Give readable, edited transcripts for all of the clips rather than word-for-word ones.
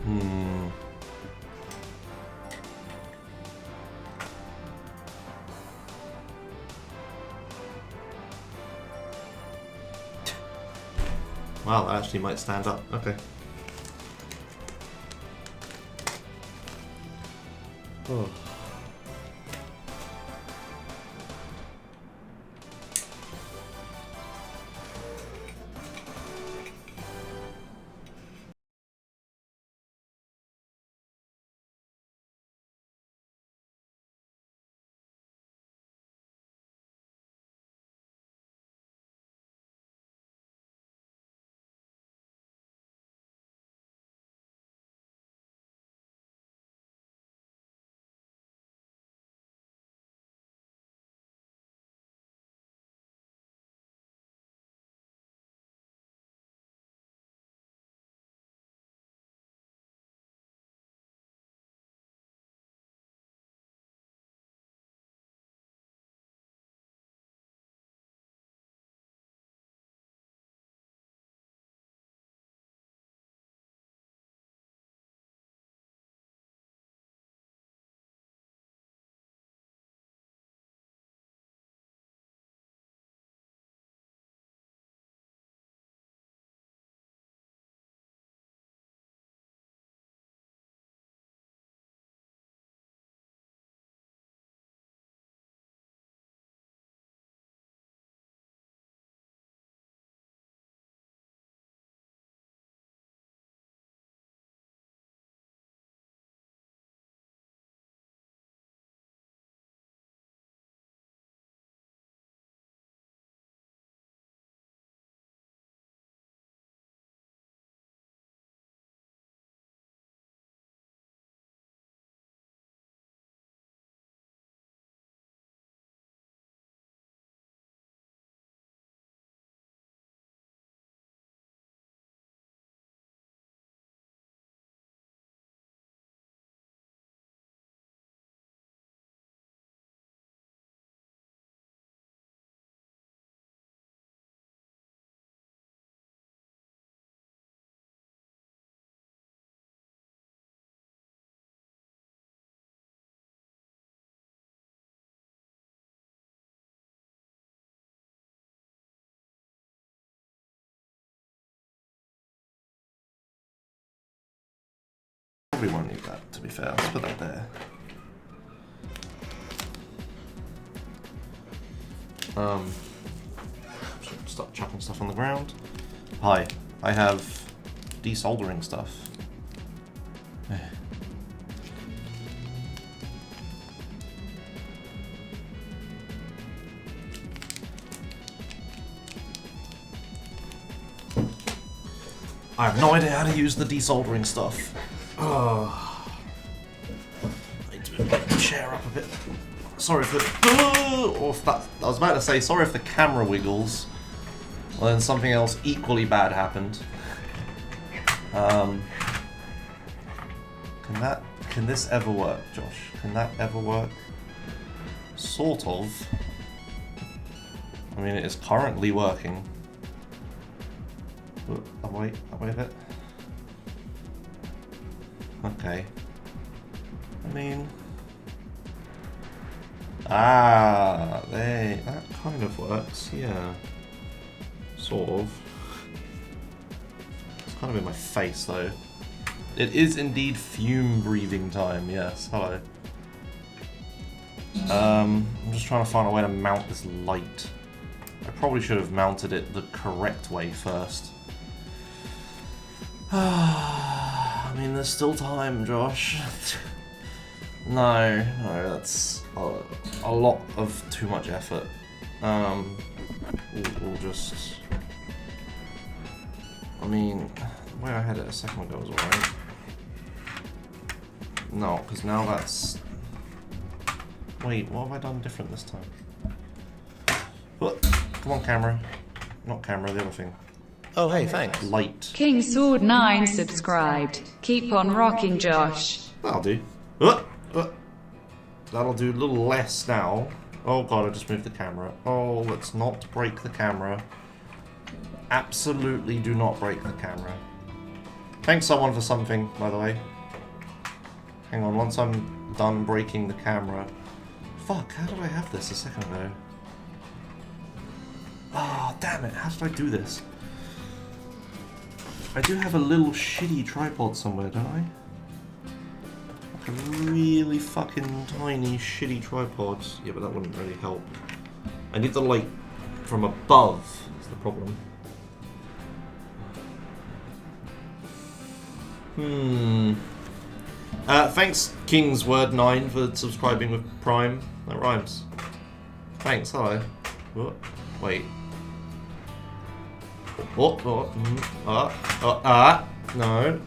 Hmm. Wow, that actually might stand up. Okay. Oh. Everyone knew that, to be fair. Let's put that there. Start chucking stuff on the ground. Hi, I have desoldering stuff. I have no idea how to use the desoldering stuff. Oh. I need to move the chair up a bit. Sorry if I was about to say, sorry if the camera wiggles. Well, then something else equally bad happened. Can this ever work, Josh? Can that ever work? Sort of. I mean, it is currently working. Wait a bit. Okay. I mean... that kind of works, yeah. Sort of. It's kind of in my face, though. It is indeed fume breathing time, yes. Hello. I'm just trying to find a way to mount this light. I probably should have mounted it the correct way first. I mean, there's still time, Josh. No, that's a lot of too much effort. We'll just... I mean, the way I had it a second ago was alright. No, because now that's... Wait, what have I done different this time? But, come on, camera. Not camera, the other thing. Oh, hey, thanks. Light. King Sword 9 subscribed. Keep on rocking, Josh. That'll do. That'll do a little less now. Oh god, I just moved the camera. Oh, let's not break the camera. Absolutely do not break the camera. Thanks someone for something, by the way. Hang on, once I'm done breaking the camera. Fuck, how did I have this a second ago? Ah, damn it, how did I do this? I do have a little shitty tripod somewhere, don't I? Like a really fucking tiny shitty tripod. Yeah, but that wouldn't really help. I need the light from above, is the problem. Thanks, Kingsword9, for subscribing with Prime. That rhymes. Thanks, hello. What? Wait. What? No.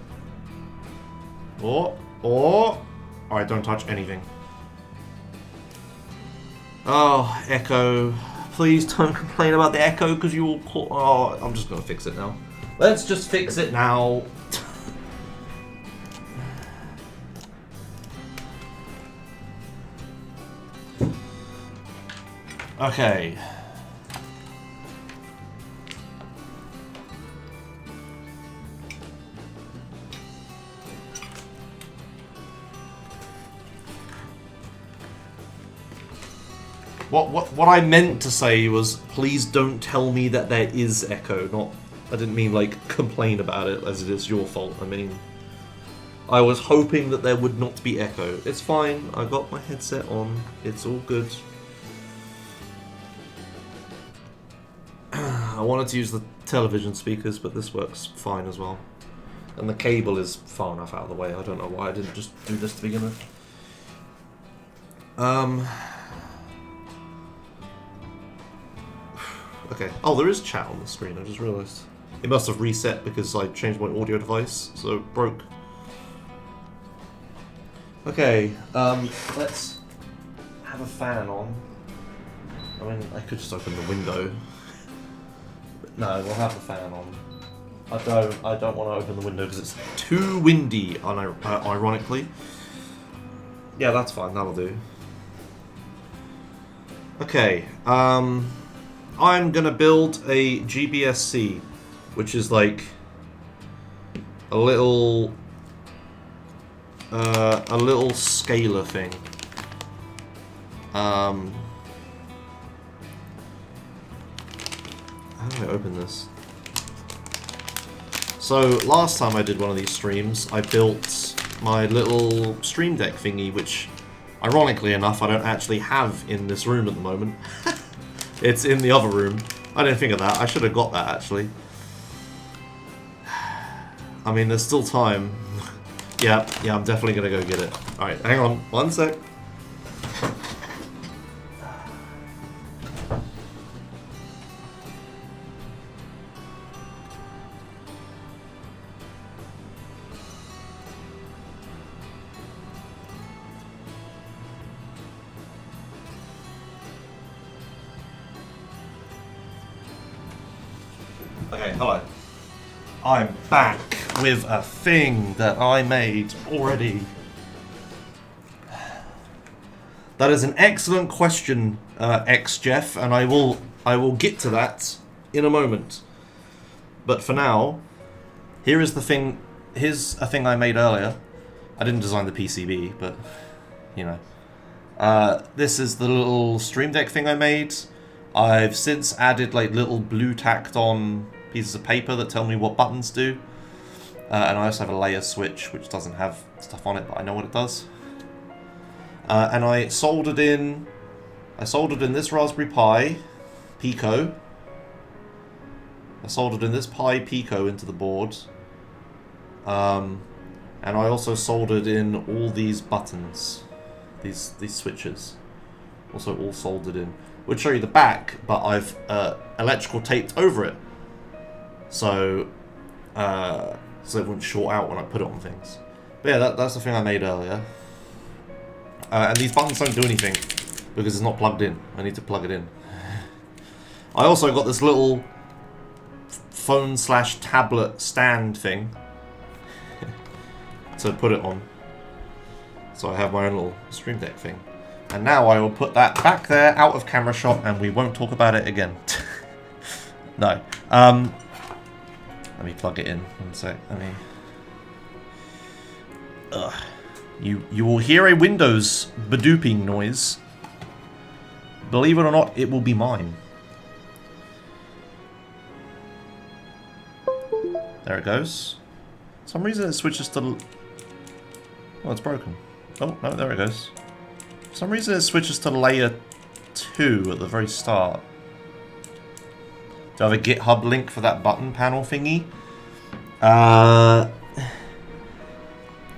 Alright, don't touch anything. Oh, echo. Please don't complain about the echo, because you will call. Oh, I'm just gonna fix it now. Let's just fix it now. Okay. What I meant to say was, please don't tell me that there is echo. Not, I didn't mean like complain about it as it is your fault. I mean, I was hoping that there would not be echo. It's fine. I got my headset on. It's all good. I wanted to use the television speakers, but this works fine as well. And the cable is far enough out of the way. I don't know why I didn't just do this to begin with. Okay. Oh, there is chat on the screen, I just realised. It must have reset because I changed my audio device, so it broke. Okay, let's have a fan on. I mean, I could just open the window. But no, we'll have the fan on. I don't want to open the window because it's too windy, ironically. Yeah, that's fine, that'll do. Okay, I'm gonna build a GBS-C, which is like a little scalar thing. How do I open this? So last time I did one of these streams, I built my little stream deck thingy, which ironically enough I don't actually have in this room at the moment. It's in the other room. I didn't think of that. I should have got that, actually. I mean, there's still time. Yeah, I'm definitely gonna go get it. Alright, hang on. One sec. Okay, hello. I'm back with a thing that I made already. That is an excellent question, Jeff, and I will get to that in a moment. But for now, here's a thing I made earlier. I didn't design the PCB, but you know. This is the little Stream Deck thing I made. I've since added like little blue tacked on pieces of paper that tell me what buttons do. And I also have a layer switch which doesn't have stuff on it, but I know what it does. And I soldered in this Raspberry Pi Pico. I soldered in this Pi Pico into the board. And I also soldered in all these buttons, these switches, also all soldered in. We'll show you the back, but I've electrical taped over it, so it wouldn't short out when I put it on things. But yeah, that's the thing I made earlier. And these buttons don't do anything because it's not plugged in. I need to plug it in. I also got this little phone/tablet stand thing to put it on. So I have my own little Stream Deck thing. And now I will put that back there, out of camera shot, and we won't talk about it again. No. Let me plug it in. One sec. You will hear a Windows badooping noise. Believe it or not, it will be mine. There it goes. For some reason it switches to... Oh, it's broken. Oh, no, there it goes. For some reason it switches to layer 2 at the very start. Do I have a GitHub link for that button panel thingy?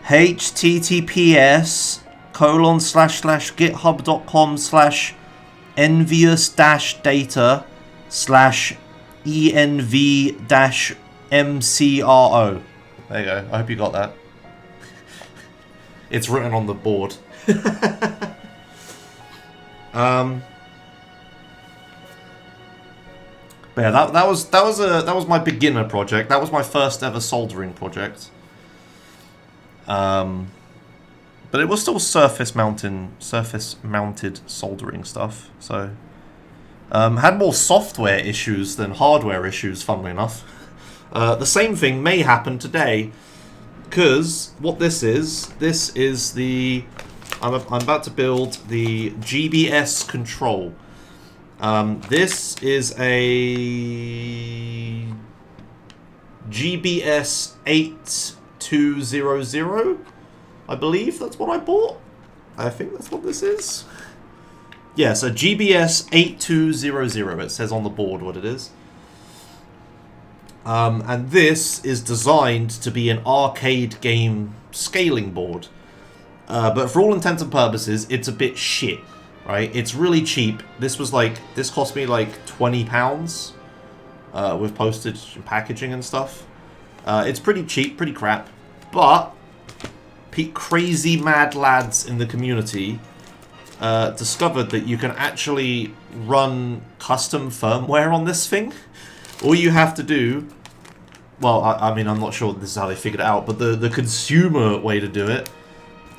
https://github.com/envious-data/env-mcro. There you go. I hope you got that. It's written on the board. But yeah, that was my beginner project. That was my first ever soldering project. But it was still surface mounted soldering stuff. So had more software issues than hardware issues, funnily enough. The same thing may happen today, because what this is the I'm about to build the GBS control. This is a GBS-8200. I believe that's what I bought. I think that's what this is. Yeah, so GBS-8200. It says on the board what it is. And this is designed to be an arcade game scaling board. But for all intents and purposes, it's a bit shit. Right? It's really cheap. This cost me like £20 with postage and packaging and stuff. It's pretty cheap, pretty crap. But crazy mad lads in the community discovered that you can actually run custom firmware on this thing. All you have to do, well, I mean, I'm not sure this is how they figured it out, but the consumer way to do it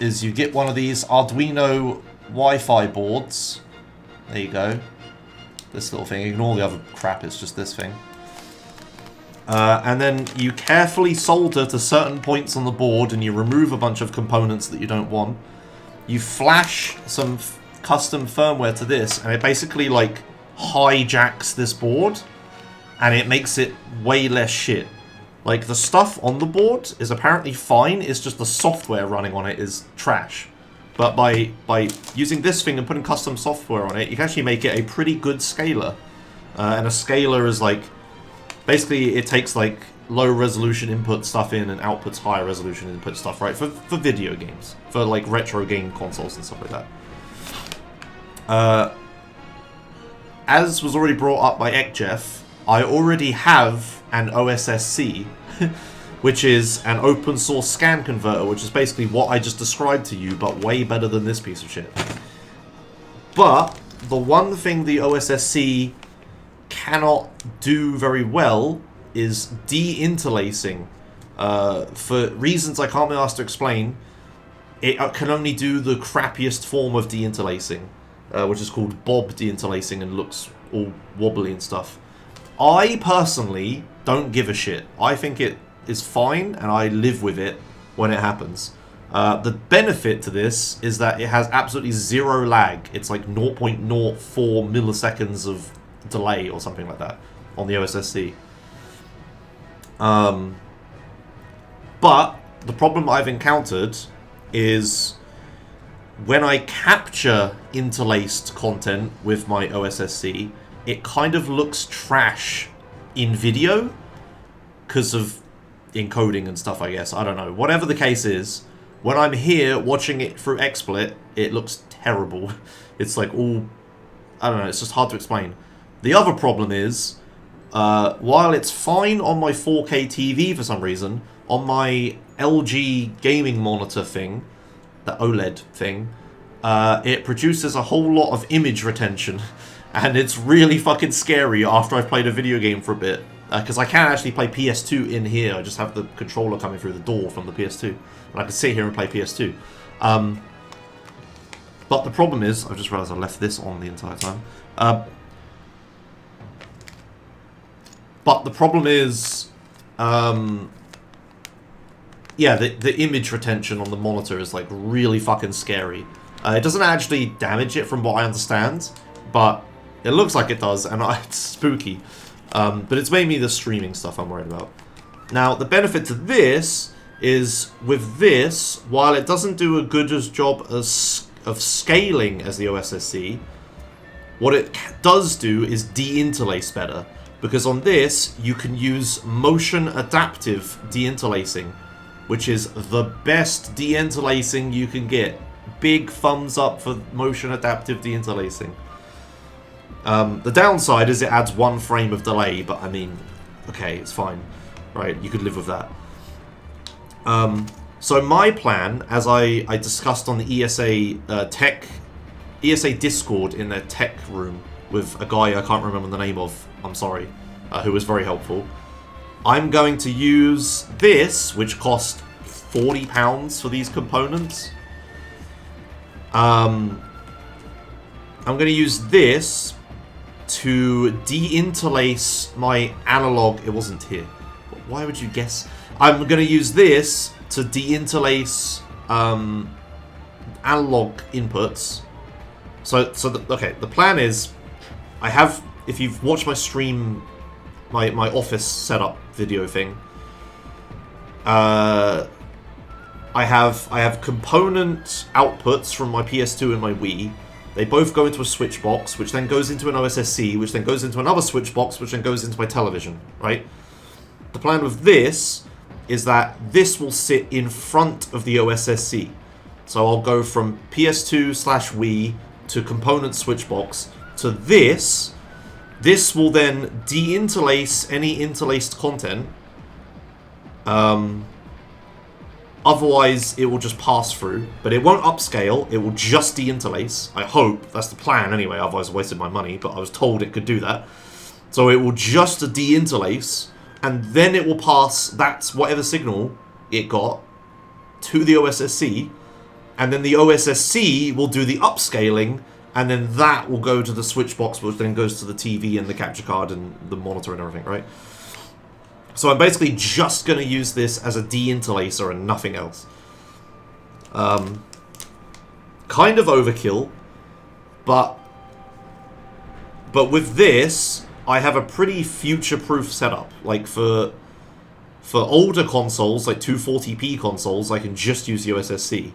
is you get one of these Arduino Wi-Fi boards. There you go. This little thing. Ignore the other crap, it's just this thing. And then you carefully solder to certain points on the board and you remove a bunch of components that you don't want. You flash some custom firmware to this and it basically like hijacks this board and it makes it way less shit. Like the stuff on the board is apparently fine, it's just the software running on it is trash. But by using this thing and putting custom software on it, you can actually make it a pretty good scaler. And a scaler is like, basically it takes like low resolution input stuff in and outputs higher resolution input stuff, right? For video games. For like retro game consoles and stuff like that. As was already brought up by Ekjeff, I already have an OSSC, which is an open source scan converter, which is basically what I just described to you, but way better than this piece of shit. But the one thing the OSSC cannot do very well is de-interlacing. For reasons I can't be asked to explain, it can only do the crappiest form of de-interlacing, which is called bob de-interlacing and looks all wobbly and stuff. I personally don't give a shit. I think it is fine and I live with it when it happens. The benefit to this is that it has absolutely zero lag. It's like 0.04 milliseconds of delay or something like that on the OSSC. But the problem I've encountered is when I capture interlaced content with my OSSC, it kind of looks trash in video because of encoding and stuff, I guess. I don't know. Whatever the case is, when I'm here watching it through XSplit, it looks terrible. It's like all... I don't know, it's just hard to explain. The other problem is, while it's fine on my 4K TV for some reason, on my LG gaming monitor thing, the OLED thing, it produces a whole lot of image retention. And it's really fucking scary after I've played a video game for a bit. Because I can actually play PS2 in here. I just have the controller coming through the door from the PS2. And I can sit here and play PS2. But the problem is... I've just realised I left this on the entire time. But the problem is... yeah, the image retention on the monitor is like really fucking scary. It doesn't actually damage it from what I understand, but it looks like it does, and it's spooky. But it's mainly the streaming stuff I'm worried about. Now, the benefit to this is, with this, while it doesn't do a good job of scaling as the OSSC, what it does do is de-interlace better. Because on this, you can use motion adaptive de-interlacing, which is the best de-interlacing you can get. Big thumbs up for motion adaptive de-interlacing. The downside is it adds 1 frame of delay, but I mean, okay, it's fine. Right, you could live with that. So my plan, as I discussed on the ESA Discord in their tech room with a guy I can't remember the name of, I'm sorry, who was very helpful. I'm going to use this, which cost £40 for these components. I'm going to use this to de-interlace my analog. It wasn't here. Why would you guess? I'm going to use this to de-interlace analog inputs. Okay, the plan is, I have, if you've watched my stream, my office setup video thing, I have component outputs from my PS2 and my Wii. They both go into a switch box, which then goes into an OSSC, which then goes into another switch box, which then goes into my television, right? The plan with this is that this will sit in front of the OSSC. So I'll go from PS2/Wii to component switch box to this. This will then de-interlace any interlaced content. Otherwise, it will just pass through, but it won't upscale. It will just de-interlace. I hope. That's the plan anyway, otherwise I wasted my money, but I was told it could do that. So it will just de-interlace, and then it will pass that's whatever signal it got to the OSSC, and then the OSSC will do the upscaling, and then that will go to the switch box, which then goes to the TV and the capture card and the monitor and everything, right? So I'm basically just going to use this as a de-interlacer and nothing else. Kind of overkill, but with this, I have a pretty future-proof setup. Like for older consoles, like 240p consoles, I can just use the OSSC.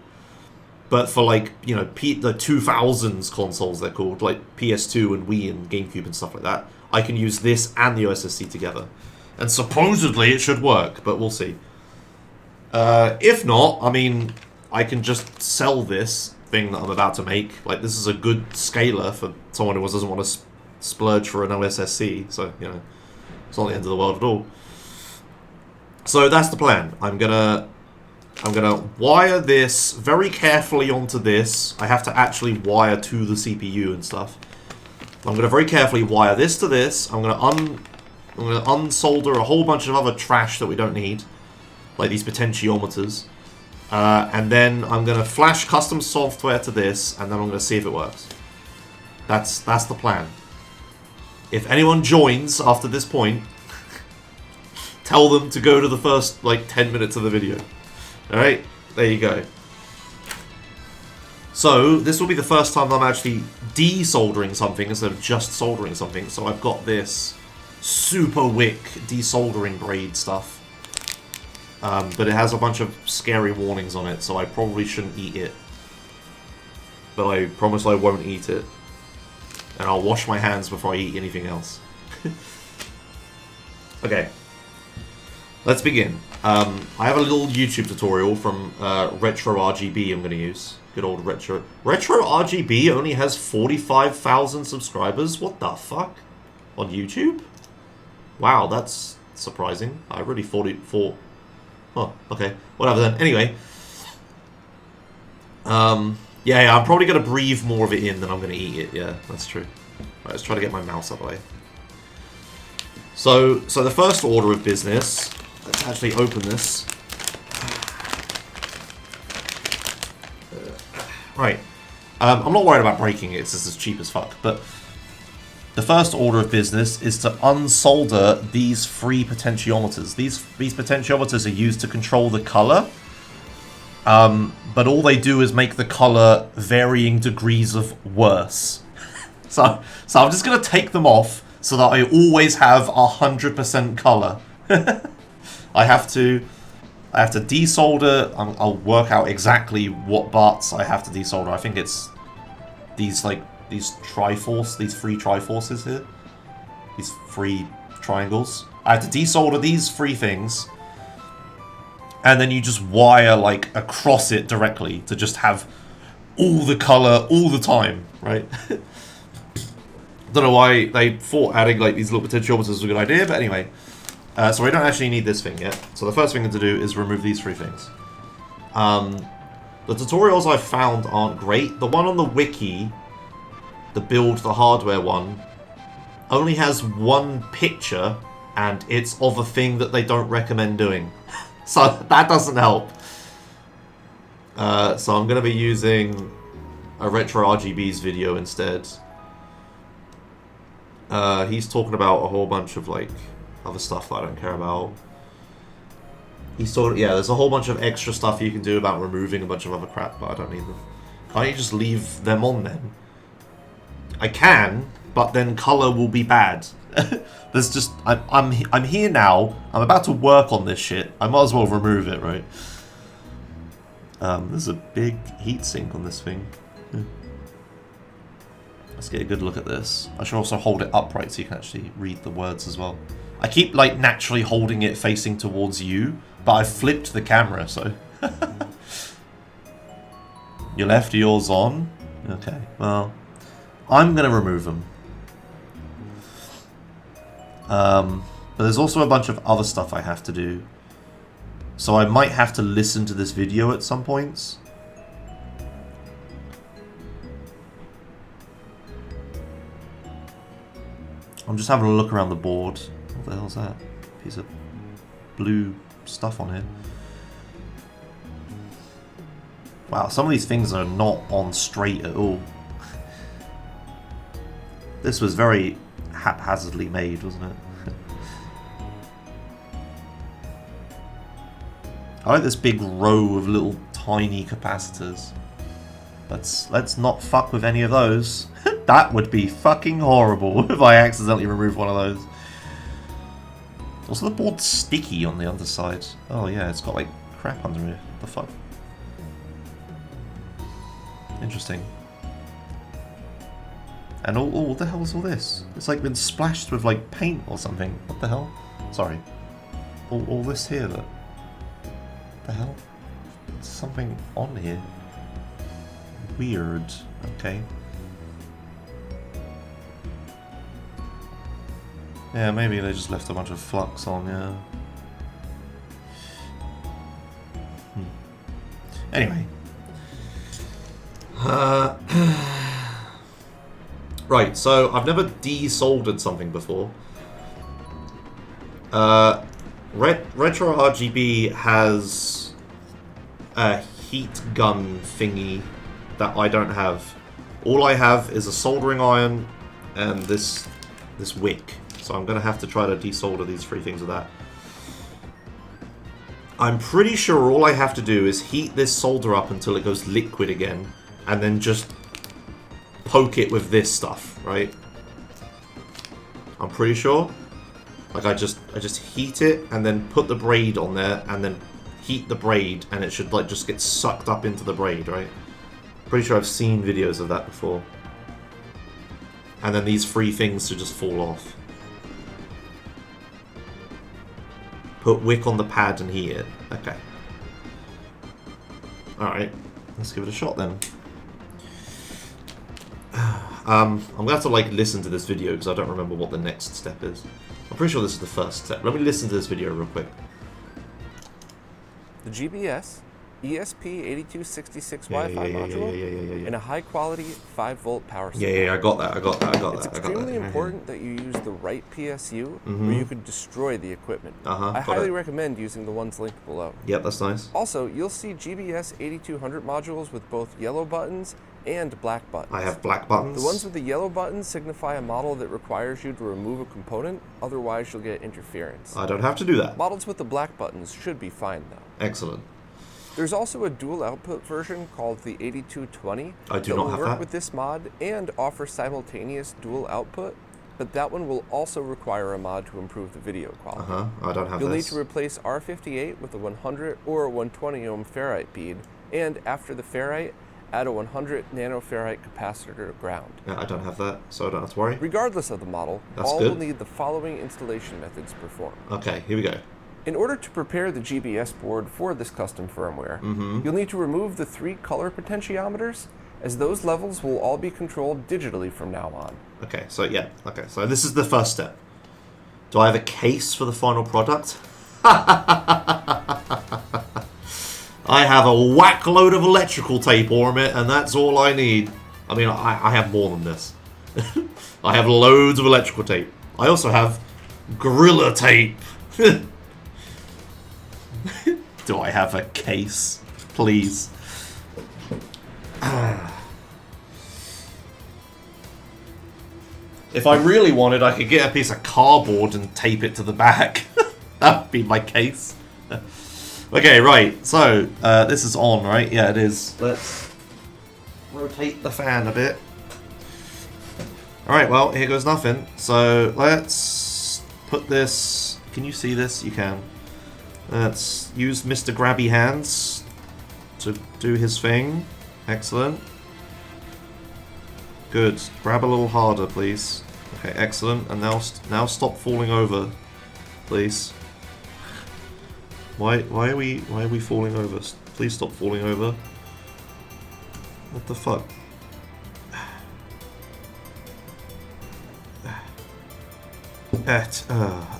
But for like, you know, the 2000s consoles, they're called, like PS2 and Wii and GameCube and stuff like that, I can use this and the OSSC together. And supposedly it should work, but we'll see. If not, I mean, I can just sell this thing that I'm about to make. Like, this is a good scaler for someone who doesn't want to splurge for an OSSC. So, you know, it's not the end of the world at all. So that's the plan. I'm gonna wire this very carefully onto this. I have to actually wire to the CPU and stuff. I'm gonna very carefully wire this to this. I'm gonna unsolder a whole bunch of other trash that we don't need, like these potentiometers. And then I'm going to flash custom software to this, and then I'm going to see if it works. That's the plan. If anyone joins after this point, tell them to go to the first, like, 10 minutes of the video. Alright, there you go. So, this will be the first time I'm actually desoldering something instead of just soldering something. So I've got this super wick desoldering braid stuff, but it has a bunch of scary warnings on it, so I probably shouldn't eat it, but I promise I won't eat it, and I'll wash my hands before I eat anything else. Okay, let's begin. I have a little YouTube tutorial from Retro RGB I'm going to use. Good old Retro RGB only has 45,000 subscribers? What the fuck? On YouTube? Wow, that's surprising. I really thought it for... Oh, okay. Whatever then. Anyway. Yeah, I'm probably going to breathe more of it in than I'm going to eat it. Yeah, that's true. Right, let's try to get my mouse out of the way. So the first order of business... Let's actually open this. Right. I'm not worried about breaking it. It's just as cheap as fuck. But the first order of business is to unsolder these 3 potentiometers. These potentiometers are used to control the color, but all they do is make the color varying degrees of worse. So I'm just going to take them off so that I always have 100% color. I have to desolder. I'll work out exactly what butts I have to desolder. I think it's these Triforce, these 3 Triforces here. These 3 triangles. I have to desolder these 3 things. And then you just wire like across it directly to just have all the color all the time, right? Don't know why they thought adding like these little potentiometers was a good idea, but anyway. So we don't actually need this thing yet. So the first thing to do is remove these 3 things. The tutorials I've found aren't great. The one on the wiki, the build the hardware one, only has 1 picture, and it's of a thing that they don't recommend doing. So that doesn't help. So I'm going to be using a Retro RGB's video instead. He's talking about a whole bunch of like other stuff that I don't care about. He's talking, yeah, there's a whole bunch of extra stuff you can do about removing a bunch of other crap, but I don't need them. Can't you just leave them on then? I can, but then color will be bad. There's just I'm here now. I'm about to work on this shit. I might as well remove it, right? There's a big heatsink on this thing. Let's get a good look at this. I should also hold it upright so you can actually read the words as well. I keep like naturally holding it facing towards you, but I flipped the camera, so. You left yours on? Okay, well, I'm gonna remove them. But there's also a bunch of other stuff I have to do. So I might have to listen to this video at some points. I'm just having a look around the board. What the hell's that? Piece of blue stuff on here. Wow, some of these things are not on straight at all. This was very haphazardly made, wasn't it? I like this big row of little tiny capacitors. Let's not fuck with any of those. That would be fucking horrible if I accidentally removed one of those. Also, the board's sticky on the underside. Oh yeah, it's got like crap under it. What the fuck? Interesting. And what the hell is all this? It's like been splashed with like paint or something. What the hell? Sorry. All this here, that... the hell? There's something on here. Weird. Okay. Yeah, maybe they just left a bunch of flux on, yeah. Anyway. Right, so I've never desoldered something before. Retro RGB has a heat gun thingy that I don't have. All I have is a soldering iron and this wick. So I'm going to have to try to desolder these 3 things with that. I'm pretty sure all I have to do is heat this solder up until it goes liquid again, and then just poke it with this stuff, right? I'm pretty sure. Like I just heat it and then put the braid on there and then heat the braid, and it should like just get sucked up into the braid, right? Pretty sure I've seen videos of that before. And then these 3 things should just fall off. Put wick on the pad and heat it. Okay. Alright. Let's give it a shot then. I'm going to have to like listen to this video because I don't remember what the next step is. I'm pretty sure this is the first step. Let me listen to this video real quick. The GBS ESP8266 Wi-Fi module in a high-quality 5-volt power supply. Yeah, I got that. It's extremely important that you use the right PSU, or you could destroy the equipment. I highly recommend using the ones linked below. Yep, that's nice. Also, you'll see GBS 8200 modules with both yellow buttons and black buttons. I have black buttons. The ones with the yellow buttons signify a model that requires you to remove a component, otherwise you'll get interference. I don't have to do that. Models with the black buttons should be fine though. Excellent. There's also a dual output version called the 8220 I do not have that will work that. with this mod and offer simultaneous dual output, but that one will also require a mod to improve the video quality. I don't have You'll this. need to replace R58 with a 100 or a 120 ohm ferrite bead, and after the ferrite, add a 100 nanoferrite capacitor to ground. Yeah, I don't have that, so I don't have to worry. Regardless of the model, That's all good. will need the following installation methods performed. Okay, here we go. In order to prepare the GBS board for this custom firmware, you'll need to remove the 3 color potentiometers, as those levels will all be controlled digitally from now on. Okay, so yeah, okay, so this is the first step. Do I have a case for the final product? I have a whack load of electrical tape on it, and that's all I need. I mean, I have more than this. I have loads of electrical tape. I also have Gorilla Tape. Do I have a case? Please. If I really wanted, I could get a piece of cardboard and tape it to the back. That would be my case. Okay, right. So, this is on, right? Yeah, it is. Let's rotate the fan a bit. Alright, well, here goes nothing. So, let's put this... Can you see this? You can. Let's use Mr. Grabby Hands to do his thing. Excellent. Good. Grab a little harder, please. Okay, excellent. And now stop falling over, please. Why are we falling over? Please stop falling over. What the fuck?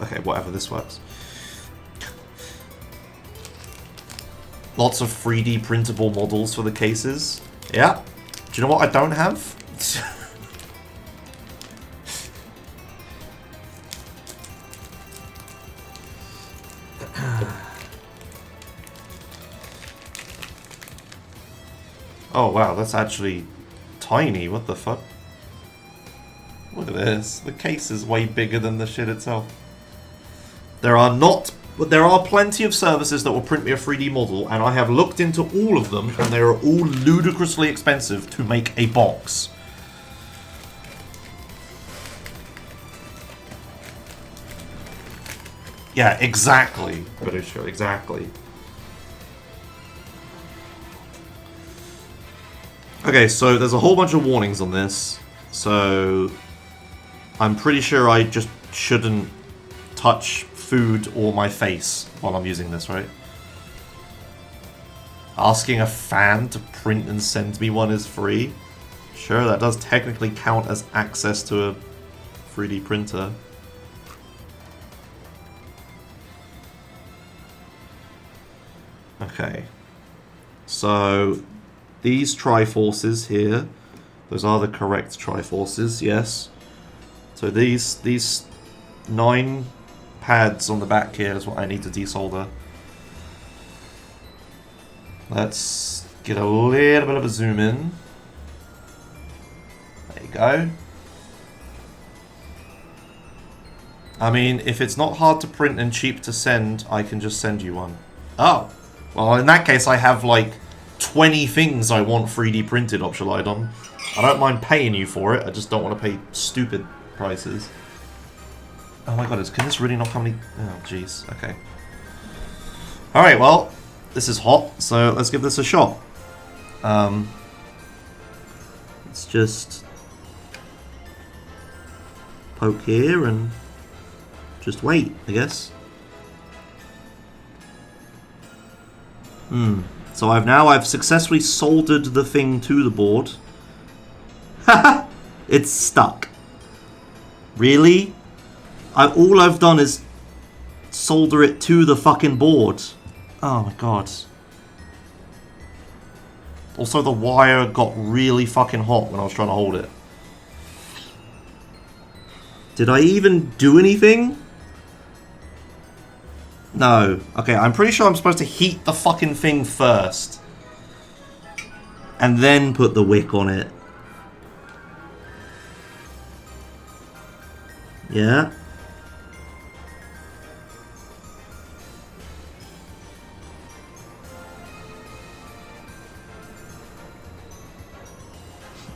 Okay, whatever. This works. Lots of 3D printable models for the cases. Yeah. Do you know what I don't have? Oh wow, that's actually tiny. What the fuck? Look at this. The case is way bigger than the shit itself. There are plenty of services that will print me a 3D model, and I have looked into all of them, and they are all ludicrously expensive to make a box. Yeah, exactly. But exactly. Okay, so there's a whole bunch of warnings on this, so I'm pretty sure I just shouldn't touch food or my face while I'm using this, right? Asking a fan to print and send me one is free. Sure, that does technically count as access to a 3D printer. Okay. So these Triforces here, those are the correct Triforces, yes. So these 9 pads on the back here is what I need to desolder. Let's get a little bit of a zoom in. There you go. I mean, if it's not hard to print and cheap to send, I can just send you one. Oh, well in that case I have like 20 things I want 3D printed, Optionlydon. I don't mind paying you for it, I just don't want to pay stupid prices. Oh my god, can this really not come any... Oh jeez, okay. Alright, well, this is hot, so let's give this a shot. Let's just poke here and just wait, I guess. So I've successfully soldered the thing to the board. Haha! It's stuck. Really? All I've done is solder it to the fucking board. Oh my god. Also, the wire got really fucking hot when I was trying to hold it. Did I even do anything? No. Okay, I'm pretty sure I'm supposed to heat the fucking thing first. and then put the wick on it. Yeah.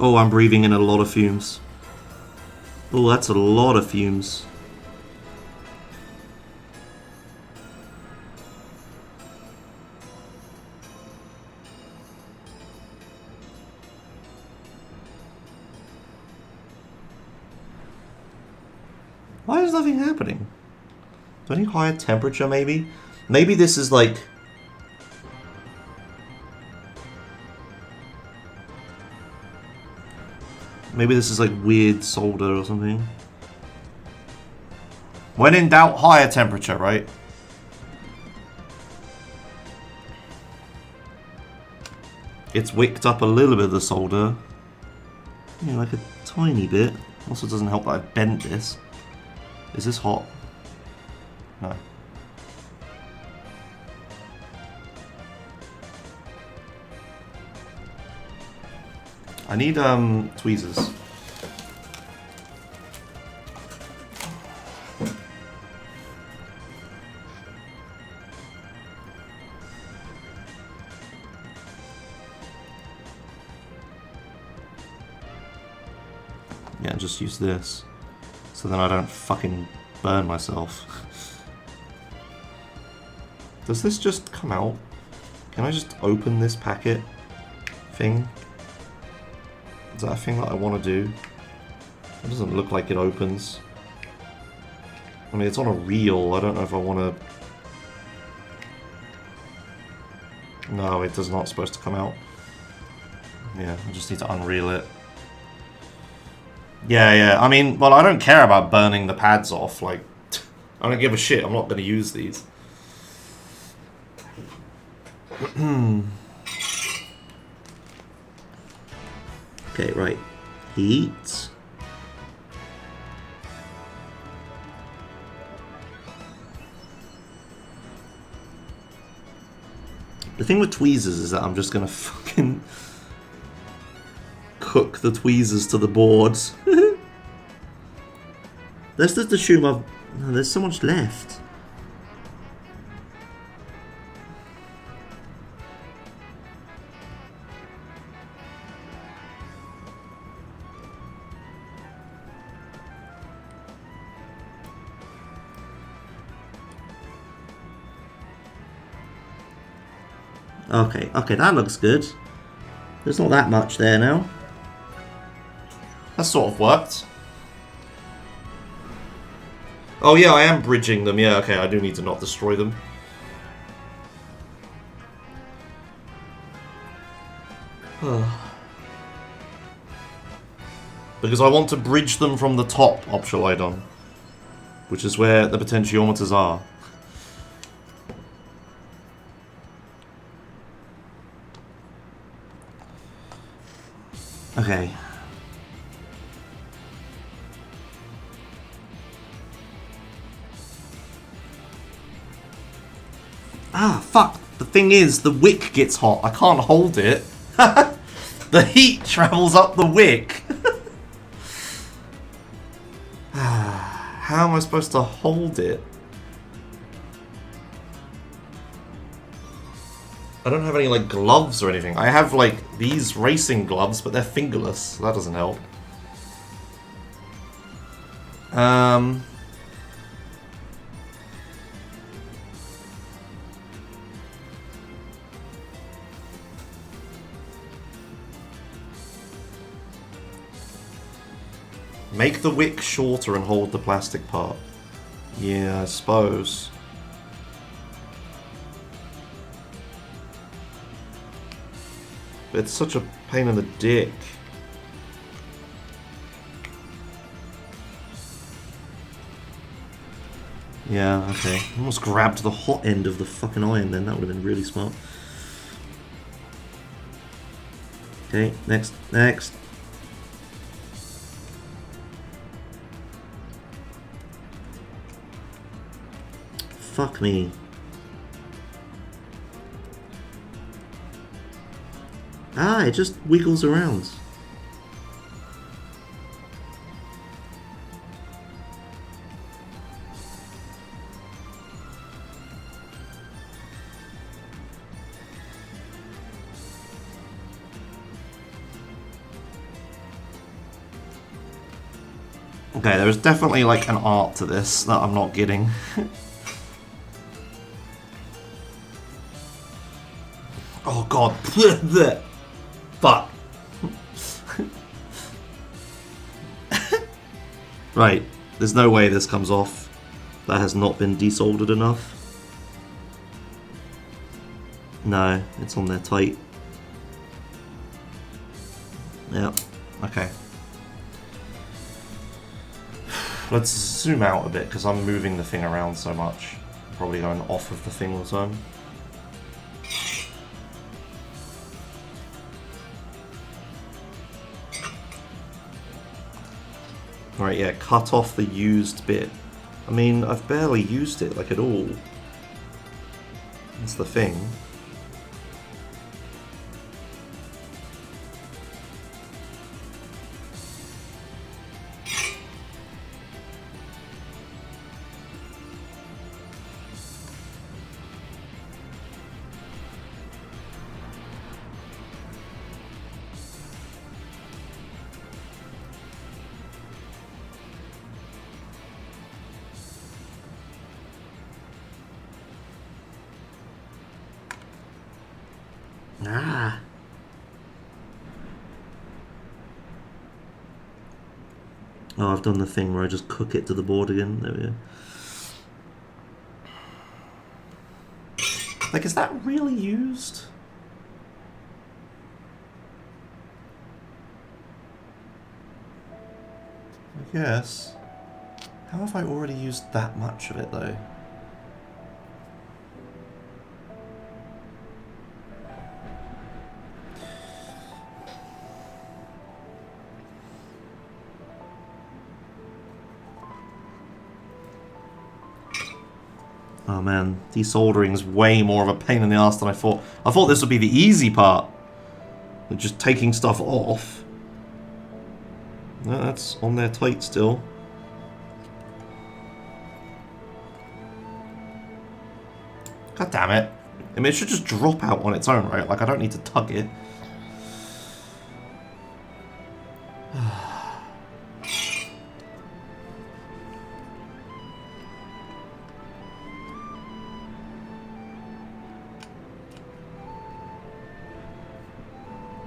Oh, I'm breathing in a lot of fumes. Oh, that's a lot of fumes. Why is nothing happening? Do I need higher temperature, maybe? Maybe this is like... Maybe this is like weird solder or something. When in doubt, higher temperature, right? It's wicked up a little bit of the solder. Yeah, like a tiny bit. Also doesn't help that I bent this. Is this hot? No. I need tweezers. Yeah, just use this. So then I don't fucking burn myself. Does this just come out? Can I just open this packet thing? Is that a thing that I want to do? It doesn't look like it opens. I mean, it's on a reel. I don't know if I want to... No, it is not supposed to come out. Yeah, I just need to unreel it. Yeah. I mean, well, I don't care about burning the pads off. Like, I don't give a shit. I'm not going to use these. Okay, right. Heat. The thing with tweezers is that I'm just gonna fucking cook the tweezers to the boards. Let's just assume I've... No, there's so much left. Okay, that looks good. There's not that much there now. That sort of worked. Oh yeah, I am bridging them. Yeah, okay, I do need to not destroy them. Because I want to bridge them from the top, Optionlydon, which is where the potentiometers are. Okay. Ah, fuck. The thing is, the wick gets hot. I can't hold it. The heat travels up the wick. How am I supposed to hold it? I don't have any, like, gloves or anything. I have, like, these racing gloves, but they're fingerless. So that doesn't help. Make the wick shorter and hold the plastic part. Yeah, I suppose. But it's such a pain in the dick. Yeah, okay. I almost grabbed the hot end of the fucking iron then. That would have been really smart. Okay, next. Fuck me. Ah, it just wiggles around. Okay, there's definitely like an art to this that I'm not getting. Oh god. Fuck. Right, there's no way this comes off. That has not been desoldered enough. No, it's on there tight. Yeah, okay. Let's zoom out a bit because I'm moving the thing around so much. I'm probably going off of the thing all the time. Right, yeah, cut off the used bit. I mean, I've barely used it, like, at all. That's the thing. Ah. Oh, I've done the thing where I just cook it to the board again. There we go. Like, is that really used? I guess. How have I already used that much of it, though? Oh man, desoldering is way more of a pain in the ass than I thought. I thought this would be the easy part. Just taking stuff off. No, that's on there tight still. God damn it. I mean, it should just drop out on its own, right? Like, I don't need to tug it.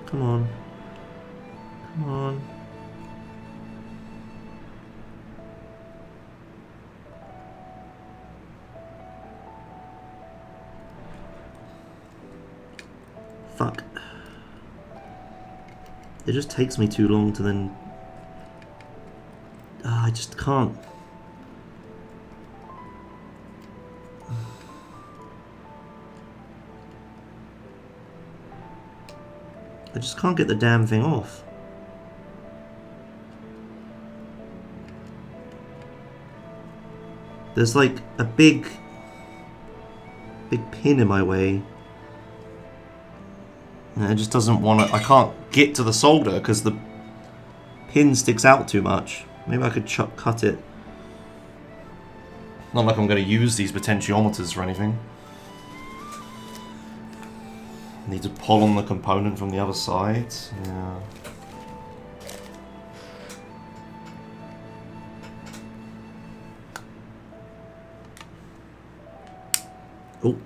Come on. Come on. Fuck. It just takes me too long to then... I just can't. I just can't get the damn thing off. There's like a big pin in my way. And it just doesn't want to... I can't get to the solder because the pin sticks out too much. Maybe I could cut it. Not like I'm going to use these potentiometers or anything. Need to pull on the component from the other side. Yeah. Oh.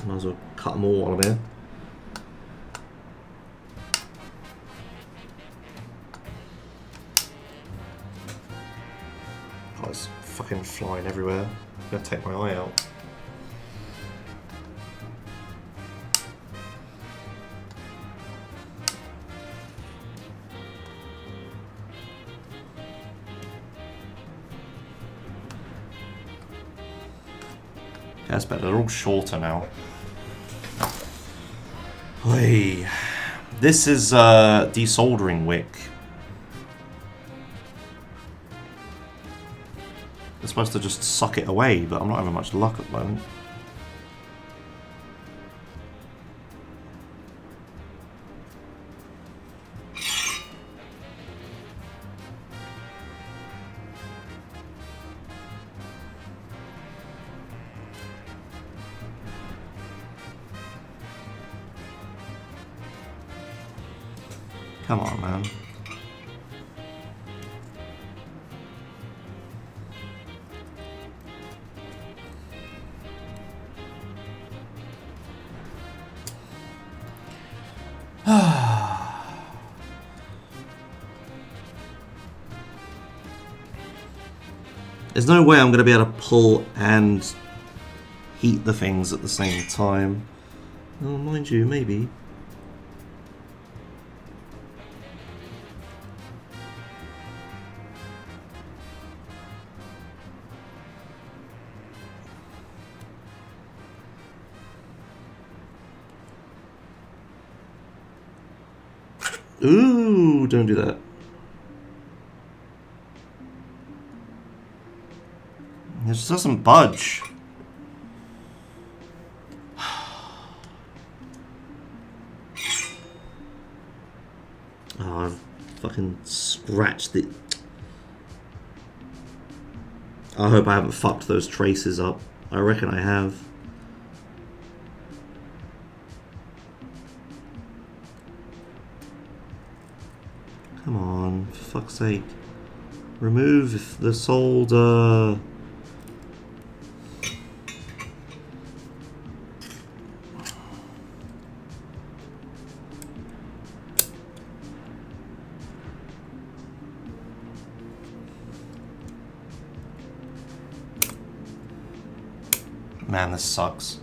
Might as well cut them all while I'm here. Oh, it's fucking flying everywhere. I'm gonna take my eye out. That's better, they're all shorter now. Hey, this is desoldering wick. They're supposed to just suck it away, but I'm not having much luck at the moment. Come on, man. There's no way I'm going to be able to pull and heat the things at the same time. Oh, mind you, maybe. Ooh, don't do that. It just doesn't budge. Oh, I've fucking scratched it. I hope I haven't fucked those traces up. I reckon I have. Come on, for fuck's sake. Remove the solder. Man, this sucks.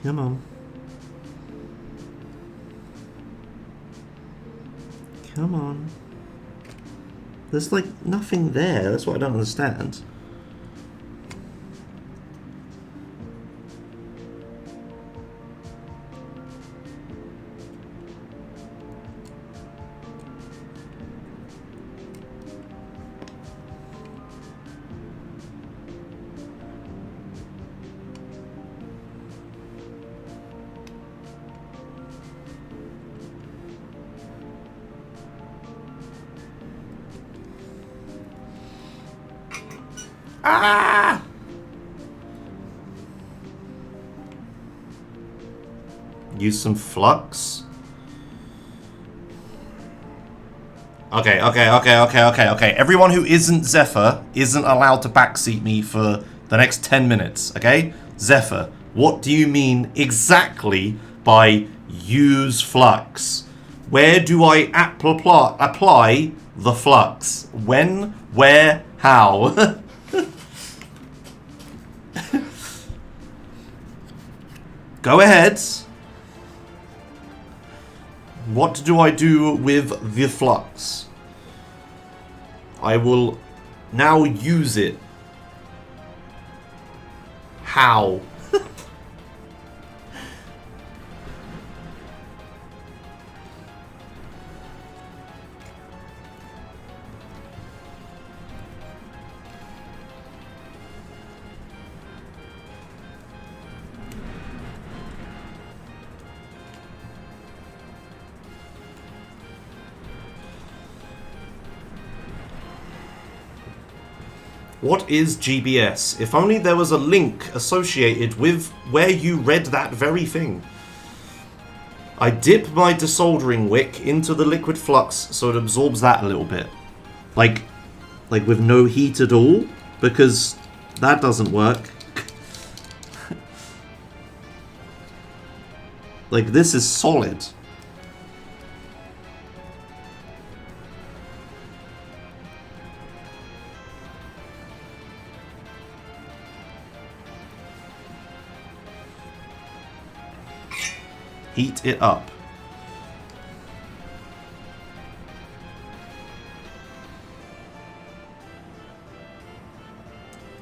Come on. Come on. There's like nothing there. That's what I don't understand. Ah! Use some flux. Okay. Everyone who isn't Zephyr isn't allowed to backseat me for the next 10 minutes, okay? Zephyr, what do you mean exactly by use flux? Where do I apply the flux? When, where, how? Go ahead. What do I do with the flux? I will now use it. How? What is GBS? If only there was a link associated with where you read that very thing. I dip my desoldering wick into the liquid flux so it absorbs that a little bit. Like with no heat at all? Because that doesn't work. Like, this is solid. Heat it up.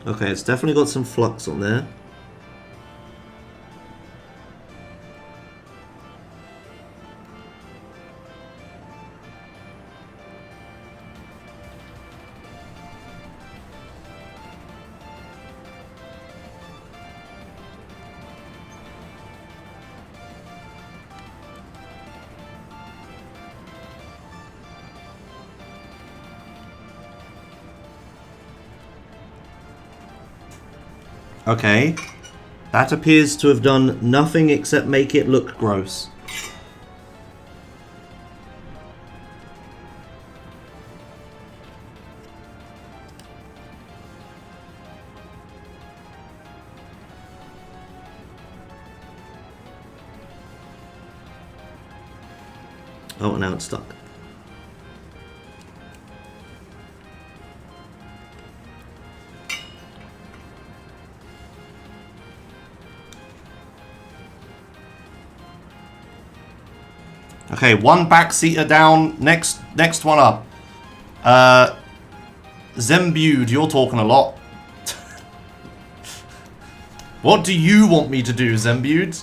Okay, it's definitely got some flux on there. Okay, that appears to have done nothing except make it look gross. Oh, now it's stuck. Okay, one backseater down. Next one up. Zembude, you're talking a lot. What do you want me to do, Zembude?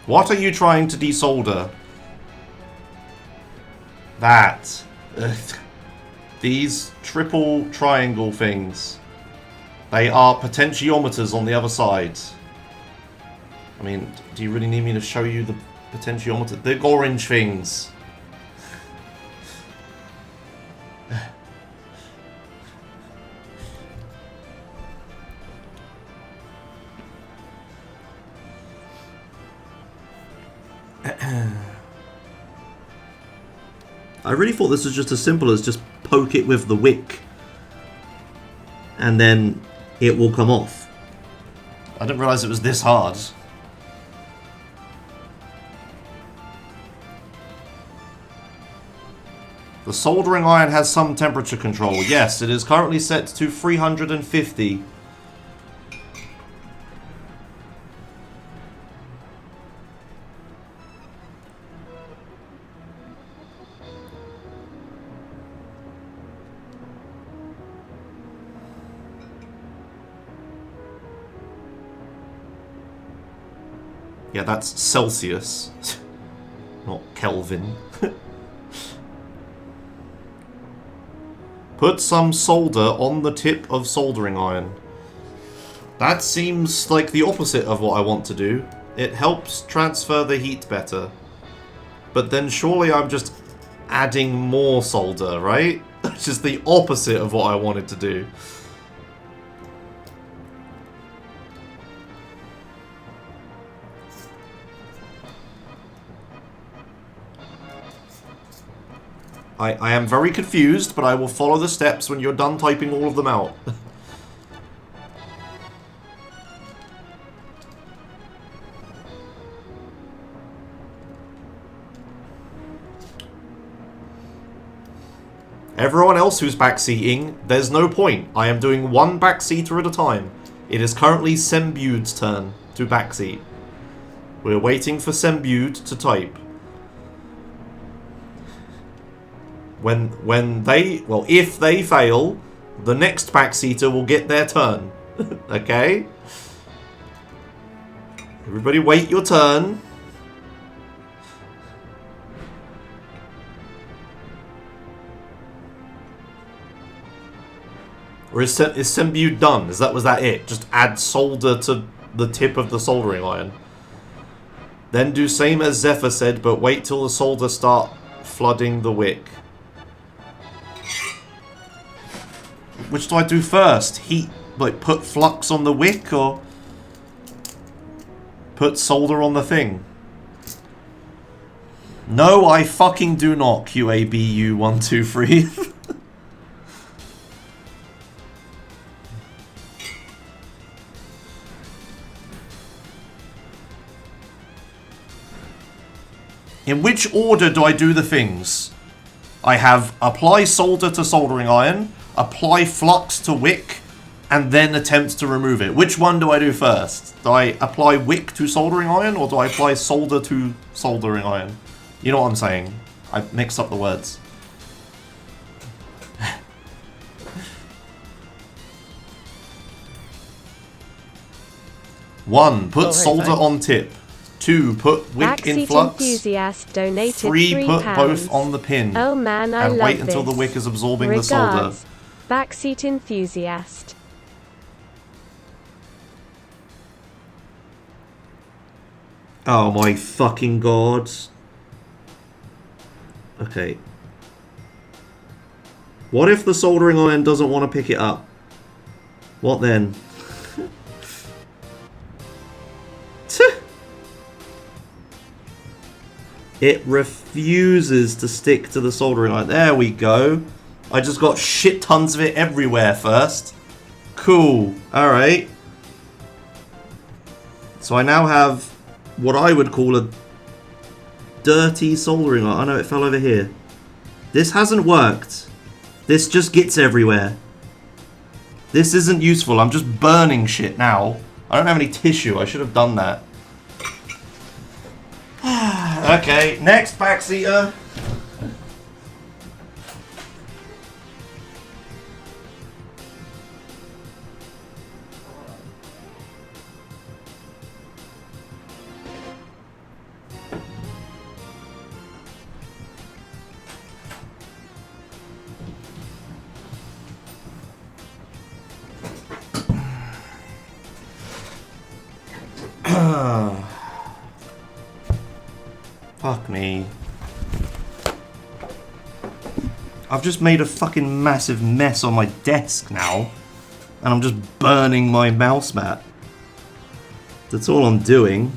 What are you trying to desolder? That. These triple triangle things. They are potentiometers on the other side. I mean, do you really need me to show you the potentiometer? The orange things. I really thought this was just as simple as just poke it with the wick and then it will come off. I didn't realize it was this hard. The soldering iron has some temperature control. Yes, it is currently set to 350. Yeah, that's Celsius, not Kelvin. Put some solder on the tip of soldering iron. That seems like the opposite of what I want to do. It helps transfer the heat better. But then surely I'm just adding more solder, right? Which is the opposite of what I wanted to do. I am very confused, but I will follow the steps when you're done typing all of them out. Everyone else who's backseating, there's no point. I am doing one backseater at a time. It is currently Sembude's turn to backseat. We're waiting for Sembude to type. When they, well, if they fail, the next backseater will get their turn. Okay? Everybody wait your turn. Or is Sembude done? Was that it? Just add solder to the tip of the soldering iron. Then do same as Zephyr said, but wait till the solder start flooding the wick. Which do I do first? Heat, like put flux on the wick, or put solder on the thing? No, I fucking do not, QABU123. In which order do I do the things? I have apply solder to soldering iron, apply flux to wick, and then attempt to remove it. Which one do I do first? Do I apply wick to soldering iron, or do I apply solder to soldering iron? You know what I'm saying. I mixed up the words. One, put solder on tip. 2, put wick in flux. Enthusiast donated 3, put £3. both on the pin. Oh man, I and love wait until this. the wick is absorbing Regards, the solder. Backseat enthusiast. Oh my fucking god. Okay. What if the soldering iron doesn't want to pick it up? What then? It refuses to stick to the soldering iron. There we go. I just got shit tons of it everywhere first. Cool. Alright. So I now have what I would call a dirty soldering iron. Oh no, it fell over here. This hasn't worked. This just gets everywhere. This isn't useful. I'm just burning shit now. I don't have any tissue. I should have done that. Okay, next backseater. Fuck me. I've just made a fucking massive mess on my desk now. And I'm just burning my mouse mat. That's all I'm doing.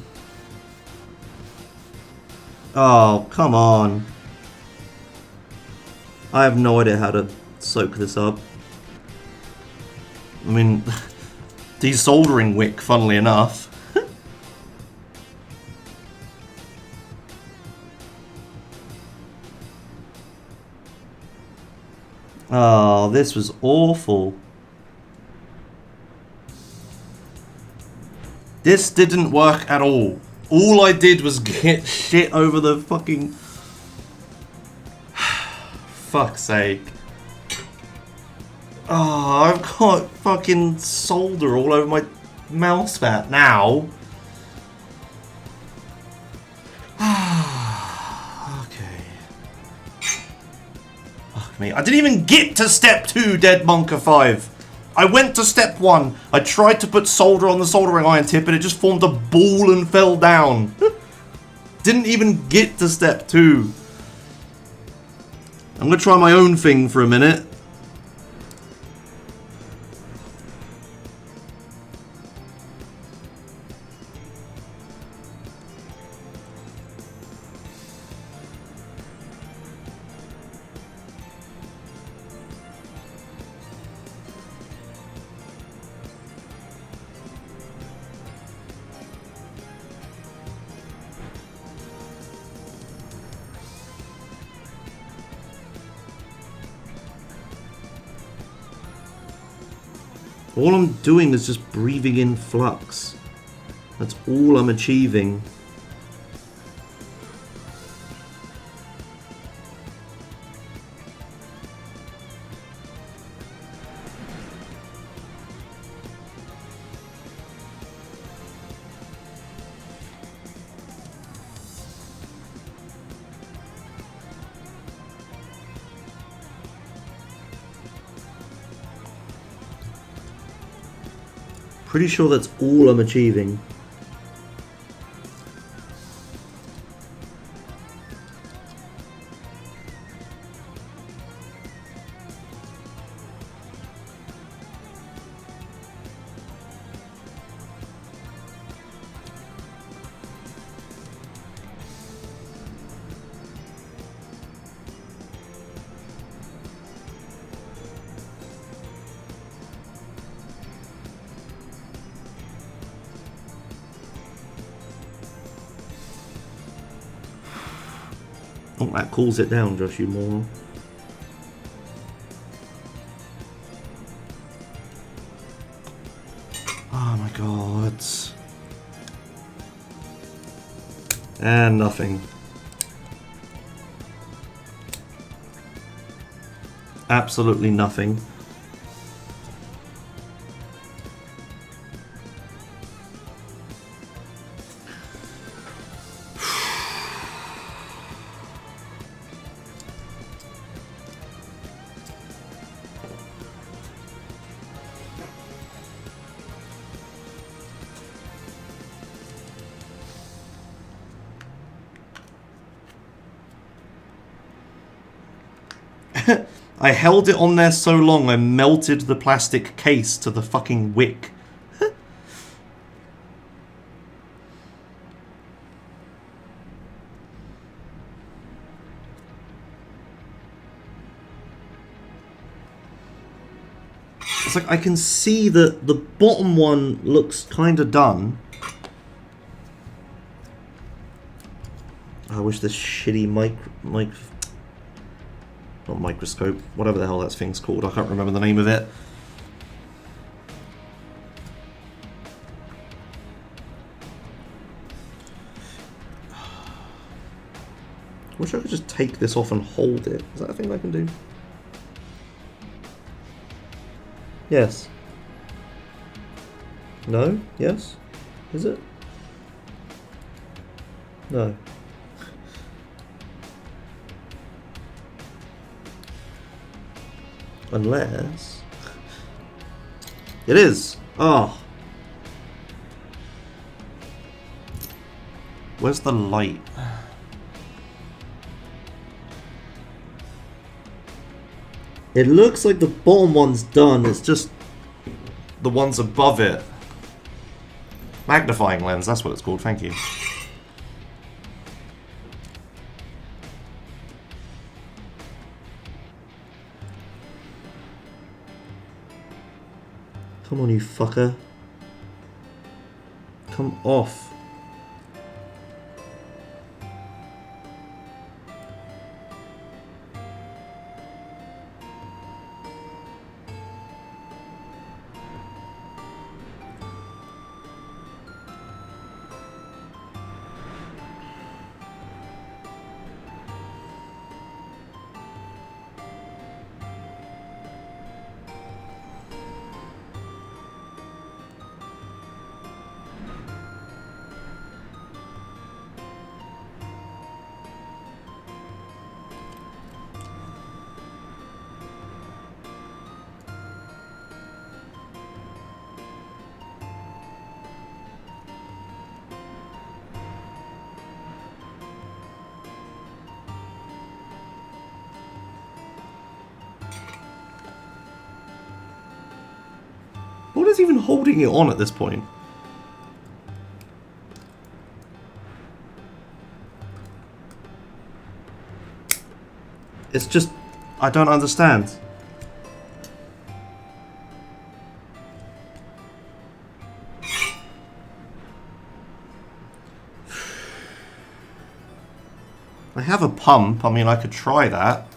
Oh, come on. I have no idea how to soak this up. I mean, desoldering wick, funnily enough. Oh, this was awful. This didn't work at all. All I did was get shit over the fucking... Fuck's sake. Oh, I've got fucking solder all over my mouse mat now. Me. I didn't even get to step 2, Dead Monka 5. I went to step 1. I tried to put solder on the soldering iron tip and it just formed a ball and fell down. Didn't even get to step 2. I'm gonna try my own thing for a minute. All I'm doing is just breathing in flux. That's all I'm achieving. Pretty sure that's all I'm achieving. Oh, that cools it down, Josh, you moron. Oh my god. And nothing. Absolutely nothing. I held it on there so long I melted the plastic case to the fucking wick. It's like I can see that the bottom one looks kind of done. I wish this shitty not microscope, whatever the hell that thing's called, I can't remember the name of it. I wish I could just take this off and hold it. Is that a thing I can do? Yes. No? Yes? Is it? No. Unless... It is! Oh! Where's the light? It looks like the bottom one's done, it's just the ones above it. Magnifying lens, that's what it's called, thank you. Come on, you fucker. Come off. What is even holding it on at this point? It's just... I don't understand. I have a pump, I mean I could try that.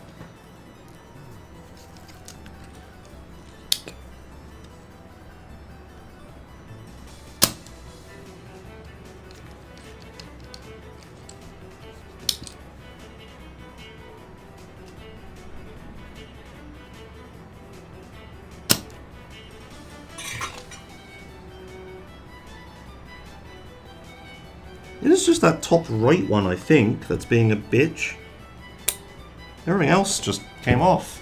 It is just that top right one, I think, that's being a bitch. Everything else just came off.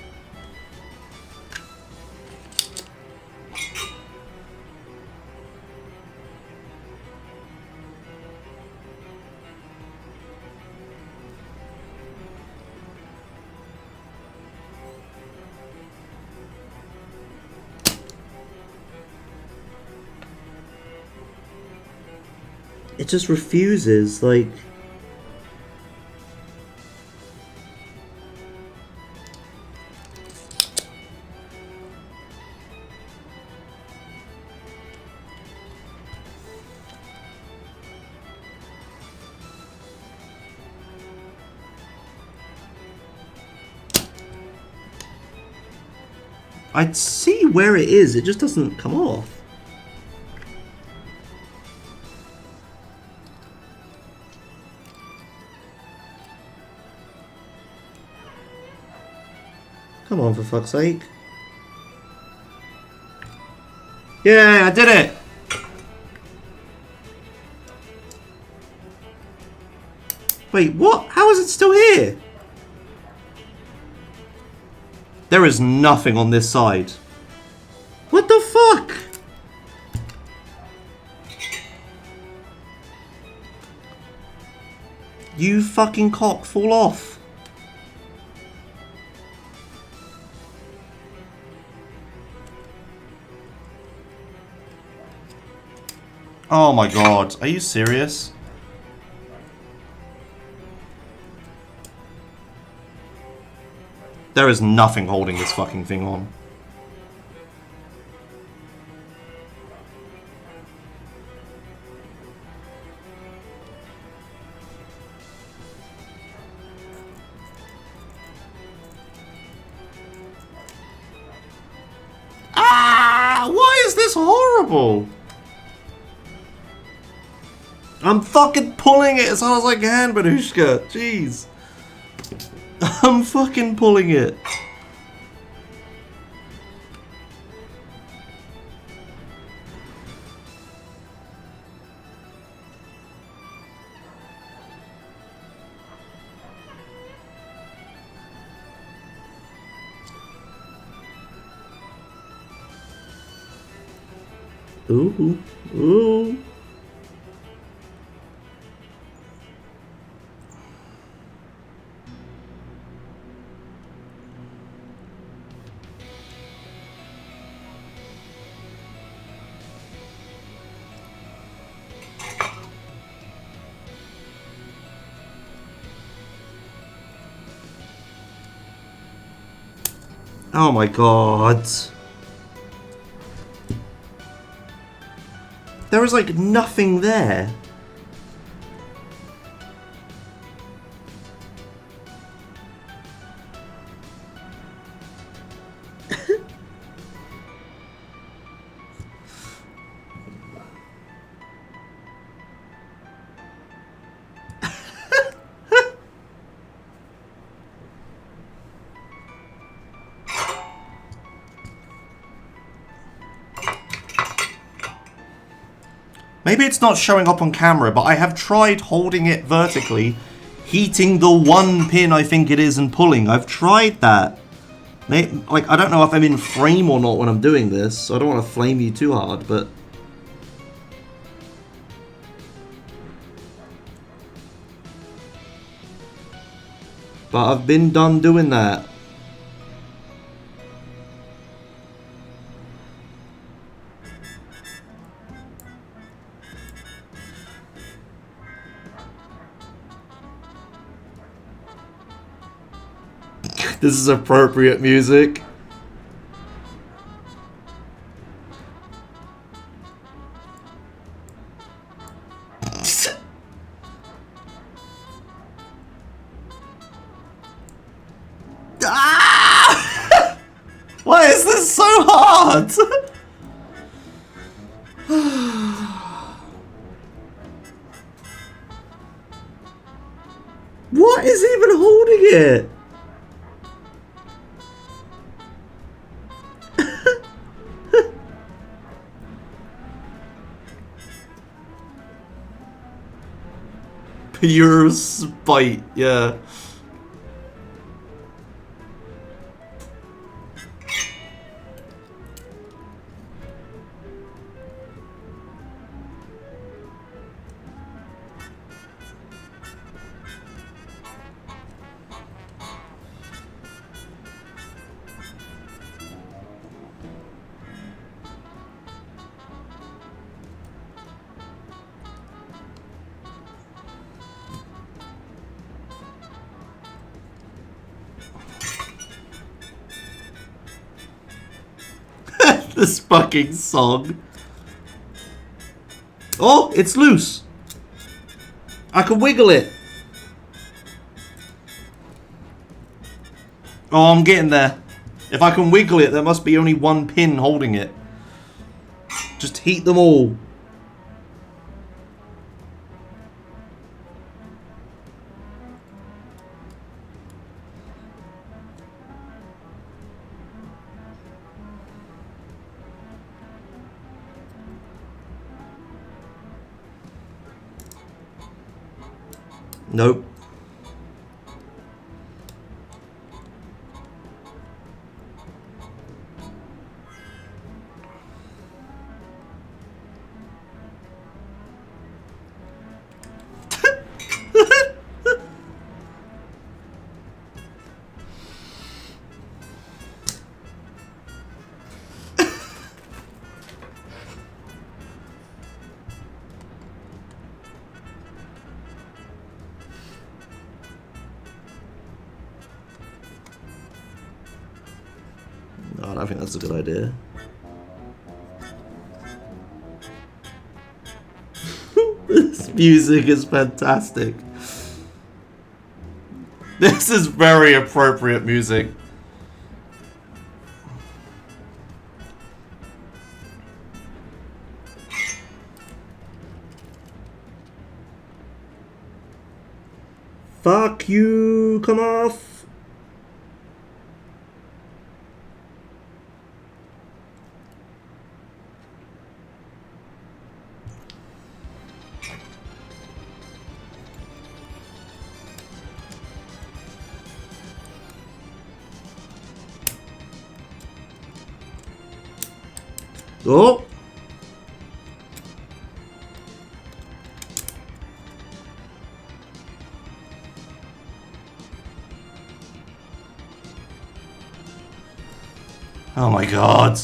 It just refuses, like... I'd see where it is, it just doesn't come off. Come on, for fuck's sake. Yeah, I did it! Wait, what? How is it still here? There is nothing on this side. What the fuck? You fucking cock, fall off. Oh my god, are you serious? There is nothing holding this fucking thing on. Ah! Why is this horrible? I'm fucking pulling it as hard as I can, Banushka. Jeez. I'm fucking pulling it. Ooh, ooh. Oh my god. There is like nothing there. Maybe it's not showing up on camera, but I have tried holding it vertically, heating the one pin I think it is and pulling. I've tried that. Like, I don't know if I'm in frame or not when I'm doing this, so I don't want to flame you too hard, but... I've been done doing that. This is appropriate music. Ah! Why is this so hard? What is even holding it? Pure spite, yeah. This fucking song. Oh, it's loose. I can wiggle it. Oh, I'm getting there. If I can wiggle it, there must be only one pin holding it. Just heat them all. Nope. No, I don't think that's a good idea. This music is fantastic. This is very appropriate music. Fuck you, come off. Oh! Oh my god.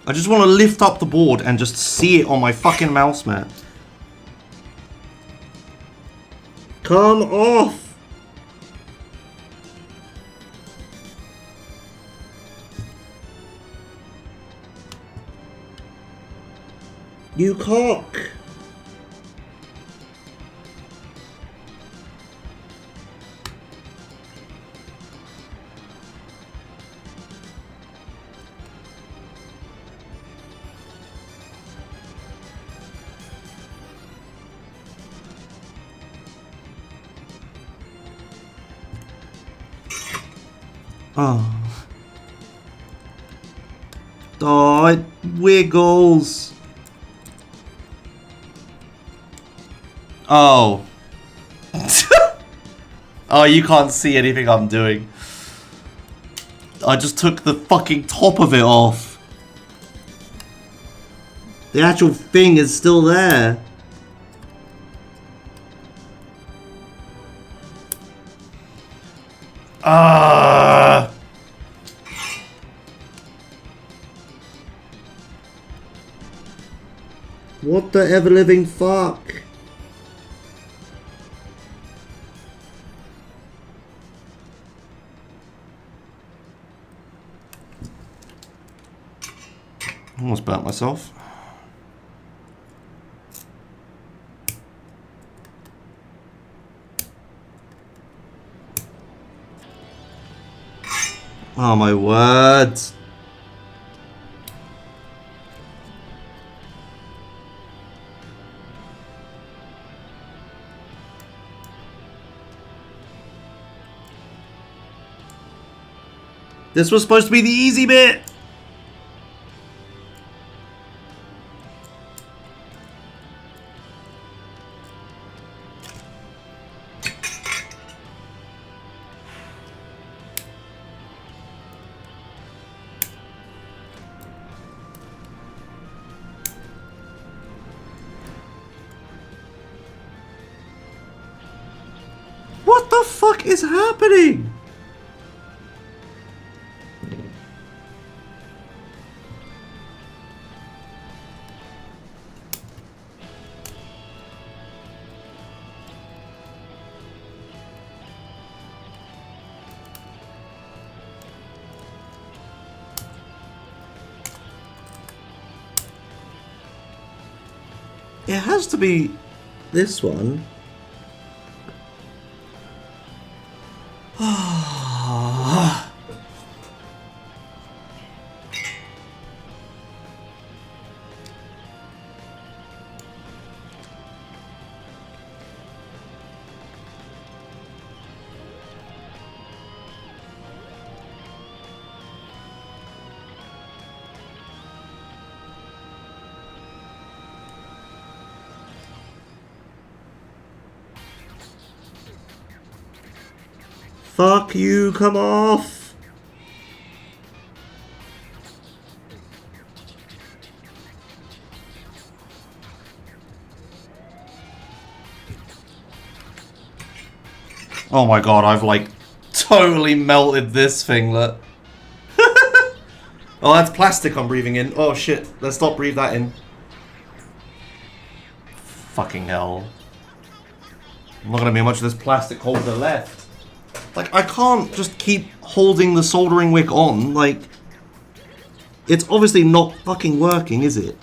I just want to lift up the board and just see it on my fucking mouse mat. Come off! You cock! Oh. Oh, it wiggles. Oh. Oh, you can't see anything I'm doing. I just took the fucking top of it off. The actual thing is still there. What the ever-living fuck? Almost burnt myself. Oh my word. This was supposed to be the easy bit. What the fuck is happening? It has to be this one. Fuck you, come off! Oh my god, I've like totally melted this thing, look. Oh, that's plastic I'm breathing in. Oh shit, let's not breathe that in. Fucking hell. I'm not gonna be much of this plastic holder left. Like, I can't just keep holding the soldering wick on, like... It's obviously not fucking working, is it?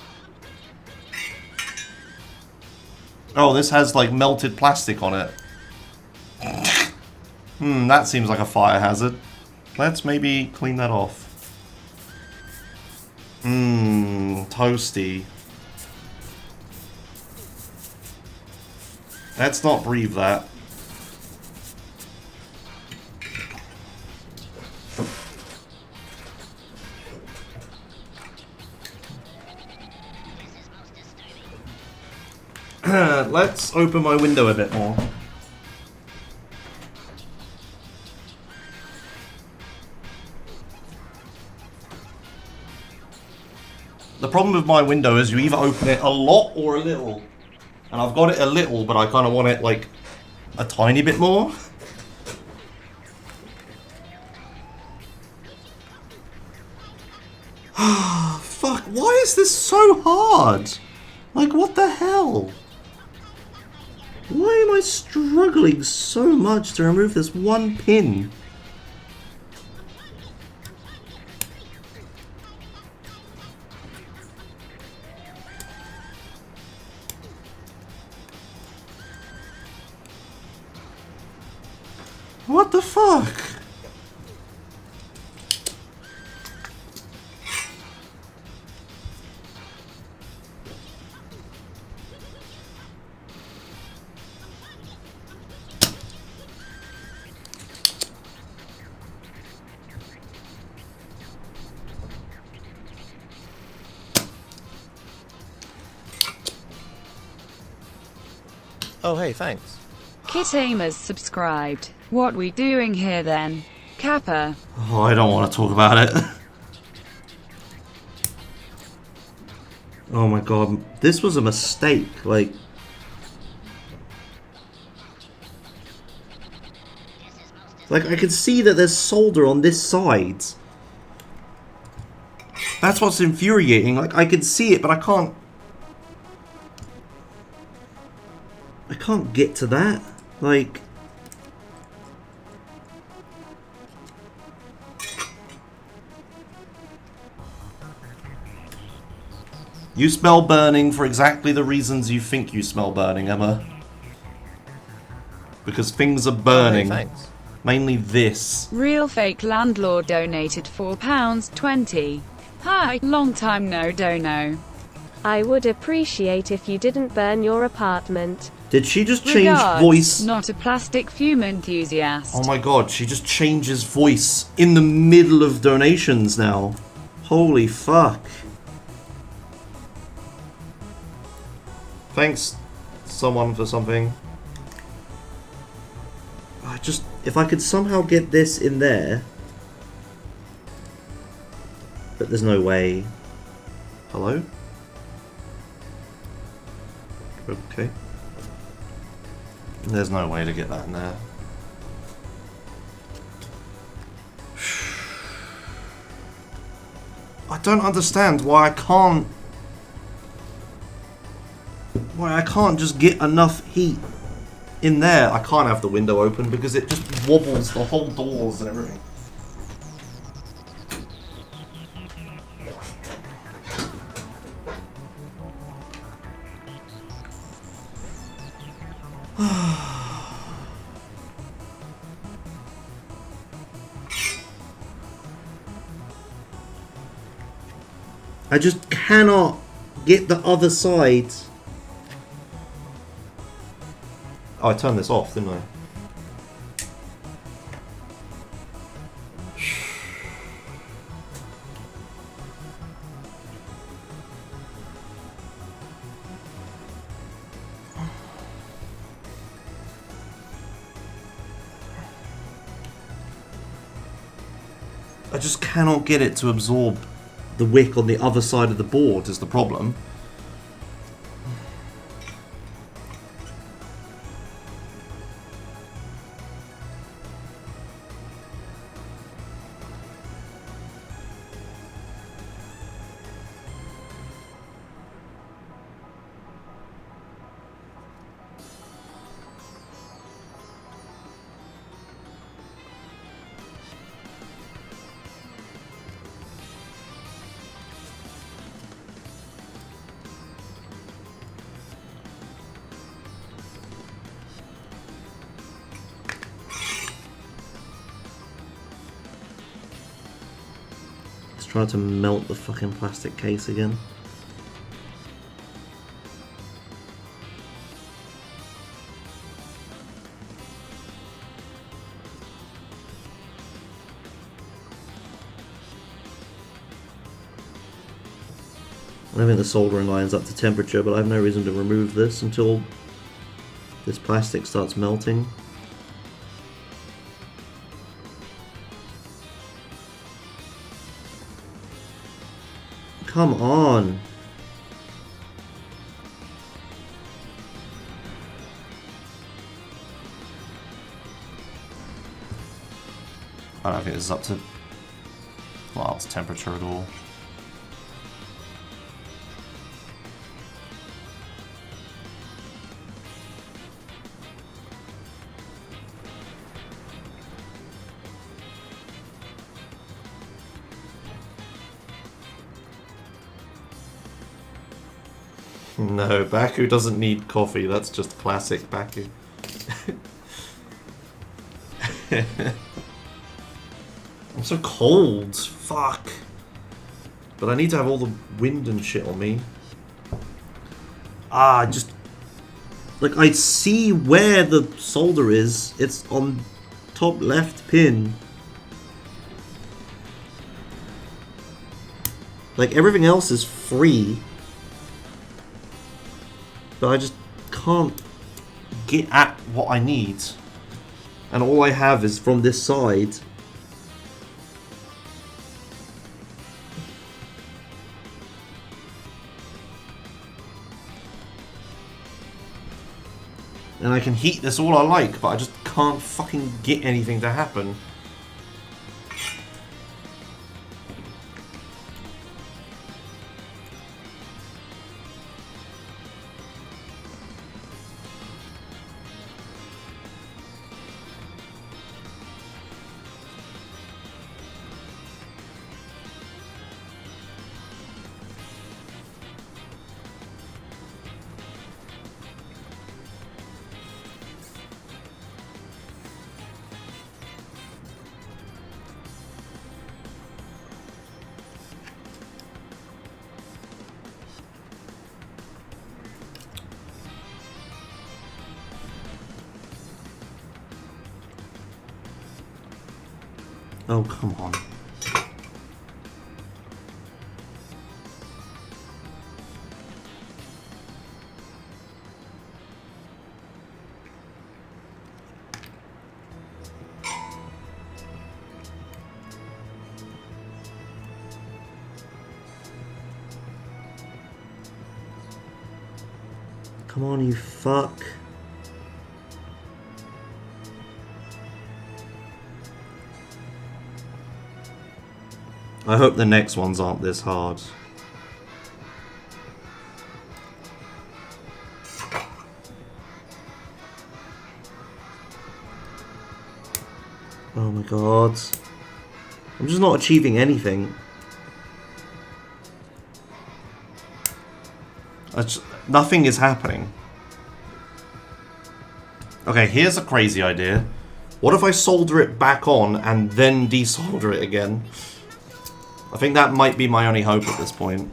Oh, this has, like, melted plastic on it. That seems like a fire hazard. Let's maybe clean that off. Toasty. Let's not breathe that. Let's open my window a bit more. The problem with my window is you either open it a lot or a little. And I've got it a little, but I kind of want it like a tiny bit more. Fuck, why is this so hard? Like, what the hell? Why am I struggling so much to remove this one pin? What the fuck? Oh, hey, thanks. Kit Aimers subscribed. What we doing here then? Kappa. Oh, I don't want to talk about it. Oh my god, this was a mistake, like... Like, I can see that there's solder on this side. That's what's infuriating, like, I can see it, but I can't get to that, like... You smell burning for exactly the reasons you think you smell burning, Emma. Because things are burning. Hey, thanks. Mainly this. Real fake landlord donated £4.20. Hi, long time no dono. I would appreciate if you didn't burn your apartment. Did she just change Regards, voice? not a plastic fume enthusiast. Oh my god, she just changes voice in the middle of donations now. Holy fuck. Thanks, someone, for something. If I could somehow get this in there. But there's no way. Hello? Okay. There's no way to get that in there. I don't understand why I can't just get enough heat in there. I can't have the window open because it just wobbles the whole doors and everything. I just cannot get the other side. Oh, I turned this off, didn't I? I just cannot get it to absorb the wick on the other side of the board is the problem. Try to melt the fucking plastic case again. I don't think the soldering line's up to temperature, but I have no reason to remove this until this plastic starts melting. Come on. I don't think this is up to, well, it's temperature at all. No, Baku doesn't need coffee. That's just classic Baku. I'm so cold. Fuck. But I need to have all the wind and shit on me. Ah, just... Like, I see where the solder is. It's on top left pin. Like, everything else is free. But I just can't get at what I need. And all I have is from this side. And I can heat this all I like, but I just can't fucking get anything to happen. Oh, come on. Come on, you fuck. I hope the next ones aren't this hard. Oh my god. I'm just not achieving anything. Nothing is happening. Okay, here's a crazy idea. What if I solder it back on and then desolder it again? I think that might be my only hope at this point.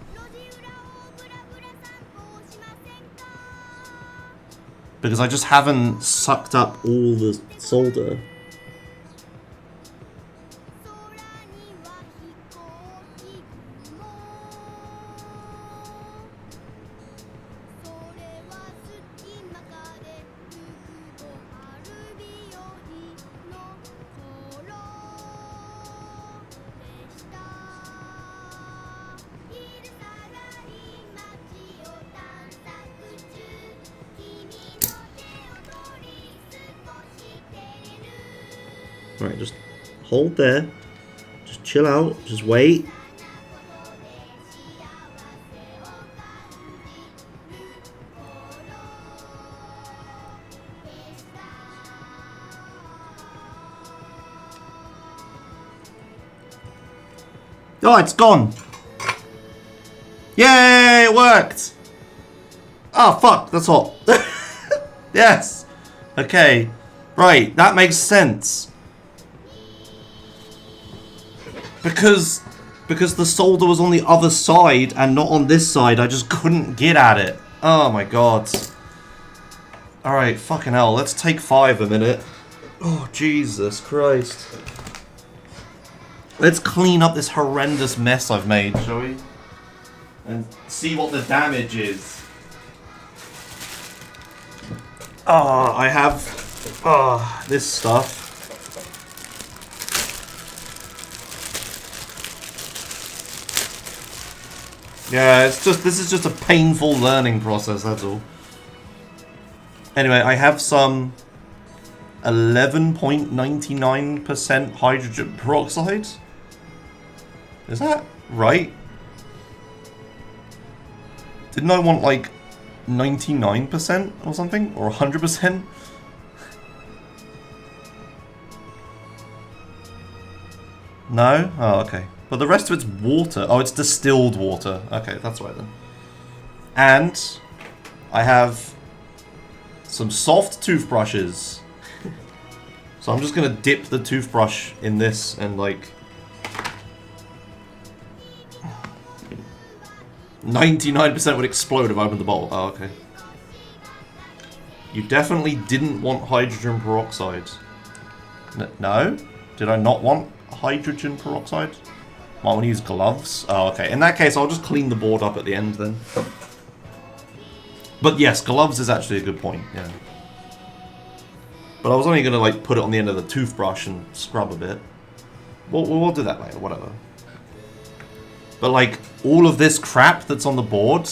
Because I just haven't sucked up all the solder. Right, just hold there. Just chill out. Just wait. Oh, it's gone. Yay, it worked. Oh, fuck, that's hot. Yes. Okay. Right, that makes sense. Because the solder was on the other side and not on this side, I just couldn't get at it. Oh my god. Alright, fucking hell, let's take 5 a minute. Oh, Jesus Christ. Let's clean up this horrendous mess I've made, shall we? And see what the damage is. I have this stuff. Yeah, this is just a painful learning process, that's all. Anyway, I have some 11.99% hydrogen peroxide. Is that right? Didn't I want like 99% or something? Or 100%? No? Oh, okay. But the rest of it's water. Oh, it's distilled water. Okay, that's right then. And I have some soft toothbrushes. So I'm just gonna dip the toothbrush in this and like 99% would explode if I opened the bottle. Oh, okay. You definitely didn't want hydrogen peroxide. No? Did I not want hydrogen peroxide? Might want to use gloves. Oh, okay. In that case, I'll just clean the board up at the end then. But yes, gloves is actually a good point, yeah. But I was only going to like put it on the end of the toothbrush and scrub a bit. We'll do that later, whatever. But like, all of this crap that's on the board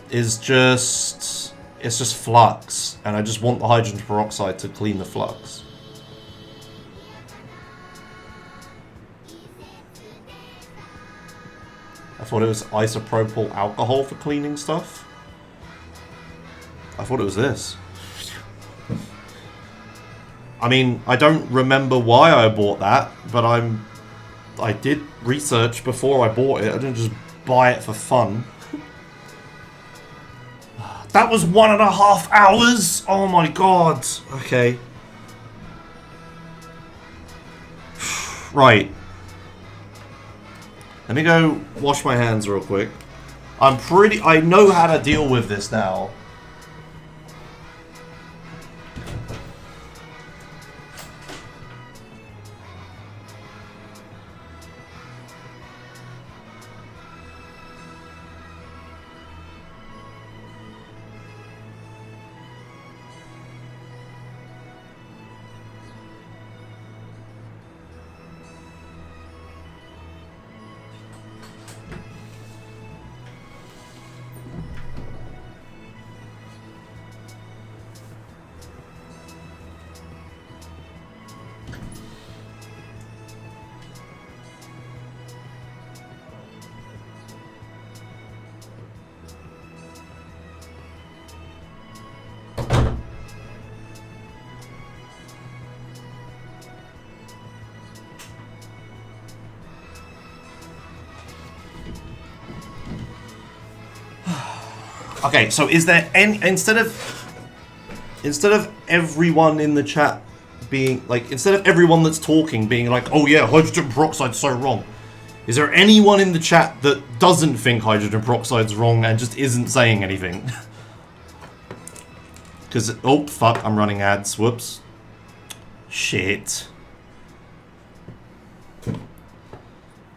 is just... it's just flux. And I just want the hydrogen peroxide to clean the flux. I thought it was isopropyl alcohol for cleaning stuff. I thought it was this. I mean, I don't remember why I bought that, but I did research before I bought it. I didn't just buy it for fun. That was 1.5 hours! Oh my god. Okay. Right. Let me go wash my hands real quick. I know how to deal with this now. Okay, so is there any... instead of instead of everyone in the chat being like, instead of everyone that's talking being like, oh yeah, hydrogen peroxide's so wrong, is there anyone in the chat that doesn't think hydrogen peroxide's wrong and just isn't saying anything? Because, oh fuck, I'm running ads, whoops. Shit.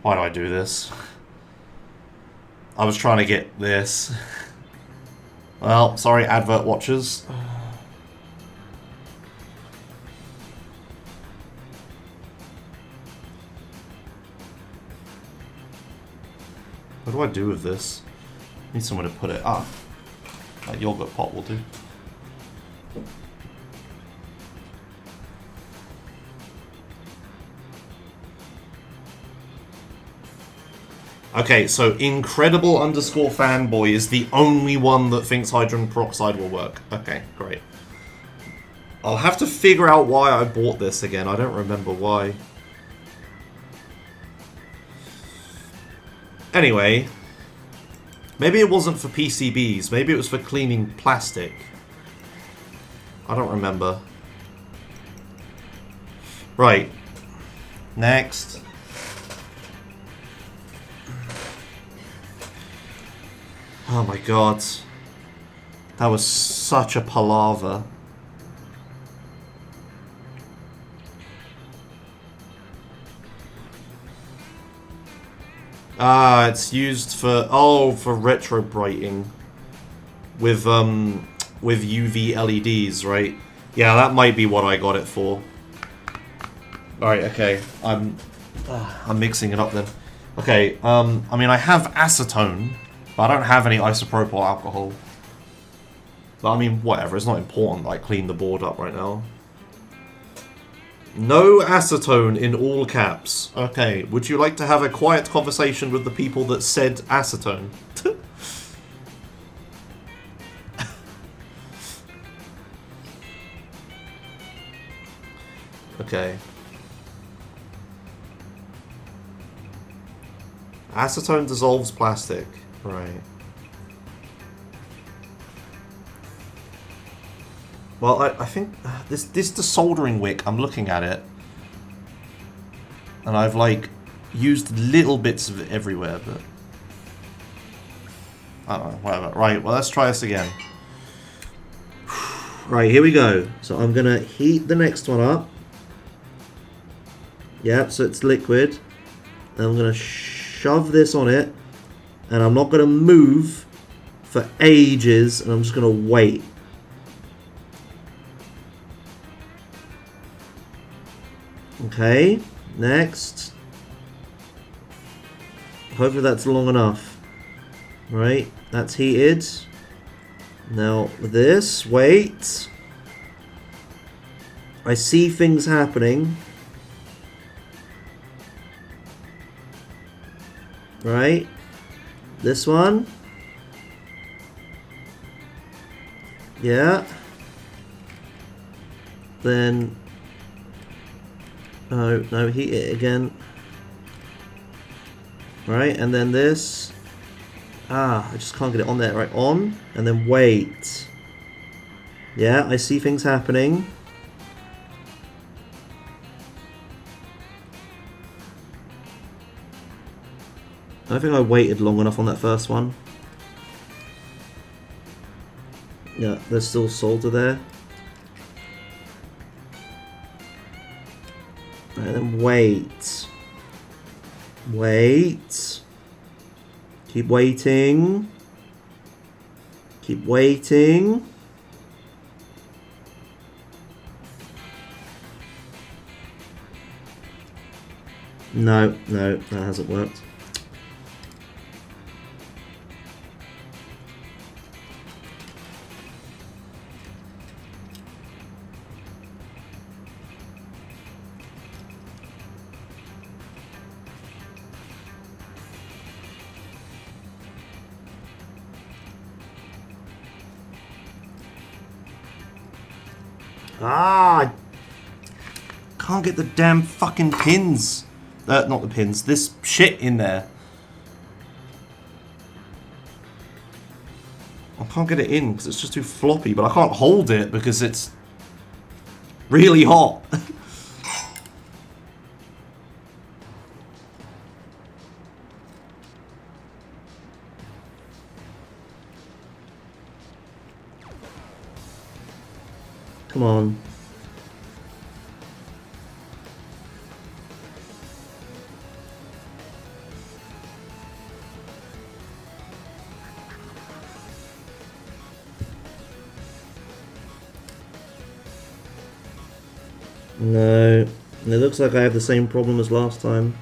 Why do I do this? I was trying to get this. Well, sorry, advert watchers. What do I do with this? I need somewhere to put it. Ah, that yogurt pot will do. Okay, so incredible_fanboy is the only one that thinks hydrogen peroxide will work. Okay, great. I'll have to figure out why I bought this again. I don't remember why. Anyway, maybe it wasn't for PCBs. Maybe it was for cleaning plastic. I don't remember. Right. Next. Oh my god. That was such a palaver. Ah, it's used for, oh, for retrobrighting with UV LEDs, right? Yeah, that might be what I got it for. Alright, okay. I'm mixing it up then. Okay, I mean, I have acetone, but I don't have any isopropyl alcohol. But I mean, whatever, it's not important that I clean the board up right now. No acetone in all caps. Okay, would you like to have a quiet conversation with the people that said acetone? Okay. Acetone dissolves plastic. Right. Well, I think this desoldering wick, I'm looking at it, and I've like used little bits of it everywhere, but I don't know, whatever. Right, well, let's try this again. Right, here we go. So I'm gonna heat the next one up. Yep, so it's liquid. And I'm gonna shove this on it, and I'm not gonna move for ages, and I'm just gonna wait. Okay, next. Hopefully that's long enough. Right, that's heated. Now this, wait. I see things happening. Right, this one. Yeah. Then no, heat it again. Right, and then this. Ah, I just can't get it on there. Right, on, and then wait. Yeah, I see things happening. I don't think I waited long enough on that first one. Yeah, there's still solder there. And then wait. Wait. Keep waiting. Keep waiting. No, that hasn't worked. Ah, I can't get the damn fucking pins. Not the pins, this shit in there. I can't get it in because it's just too floppy, but I can't hold it because it's really hot. Come on. No, it looks like I have the same problem as last time.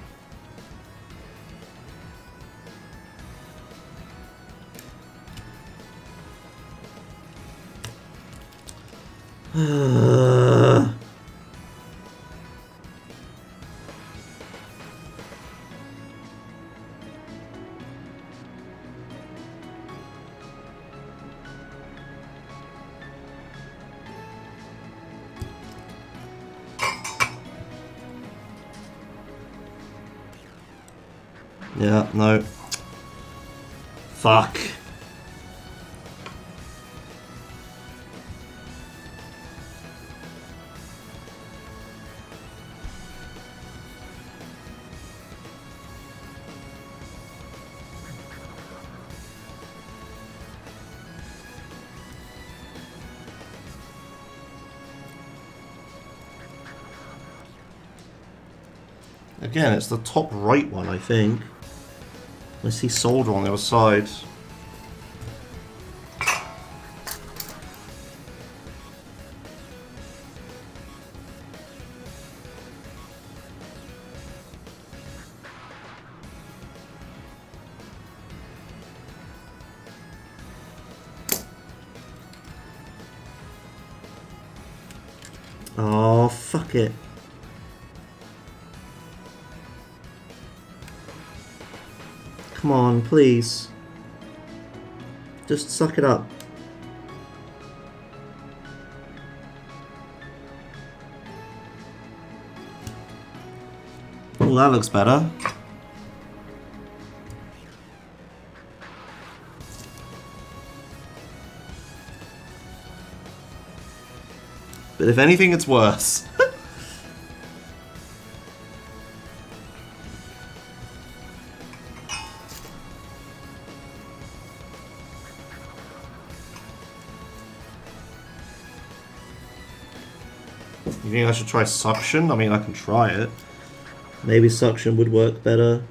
Yeah, no. Fuck. Again, it's the top right one, I think. I see solder on the other side. Oh, fuck it. Come on, please. Just suck it up. Oh, that looks better. But if anything, it's worse. You think I should try suction? I mean, I can try it. Maybe suction would work better.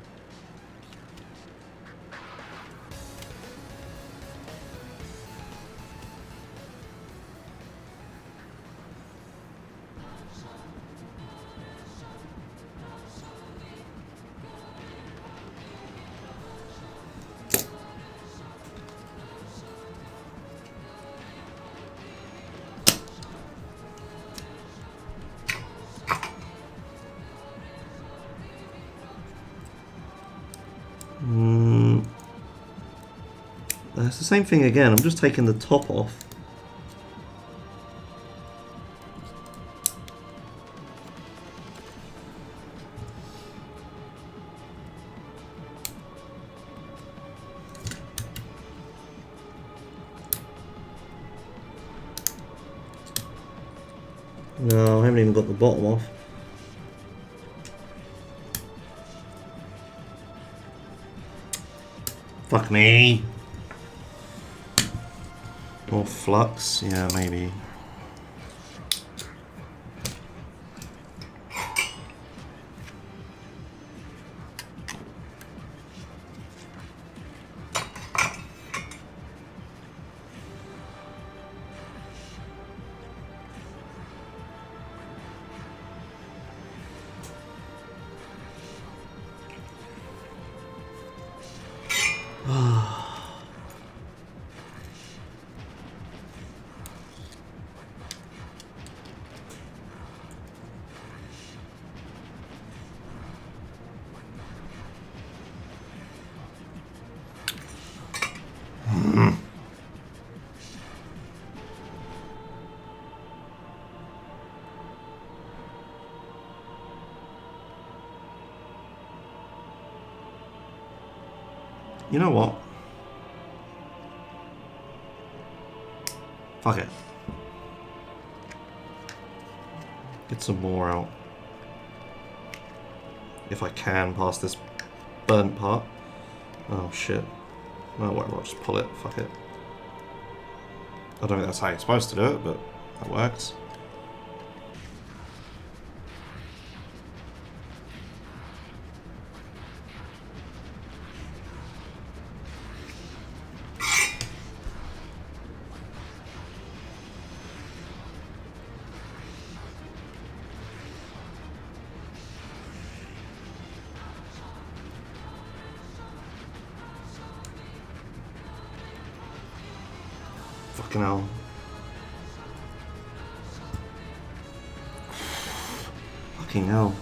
It's the same thing again. I'm just taking the top off. No, I haven't even got the bottom off. Fuck me. More flux? Yeah, maybe. You know what? Fuck it. Get some more out. If I can, past this burnt part. Oh shit. Oh, whatever, I'll just pull it. Fuck it. I don't think that's how you're supposed to do it, but that works. Fucking hell. Fucking hell.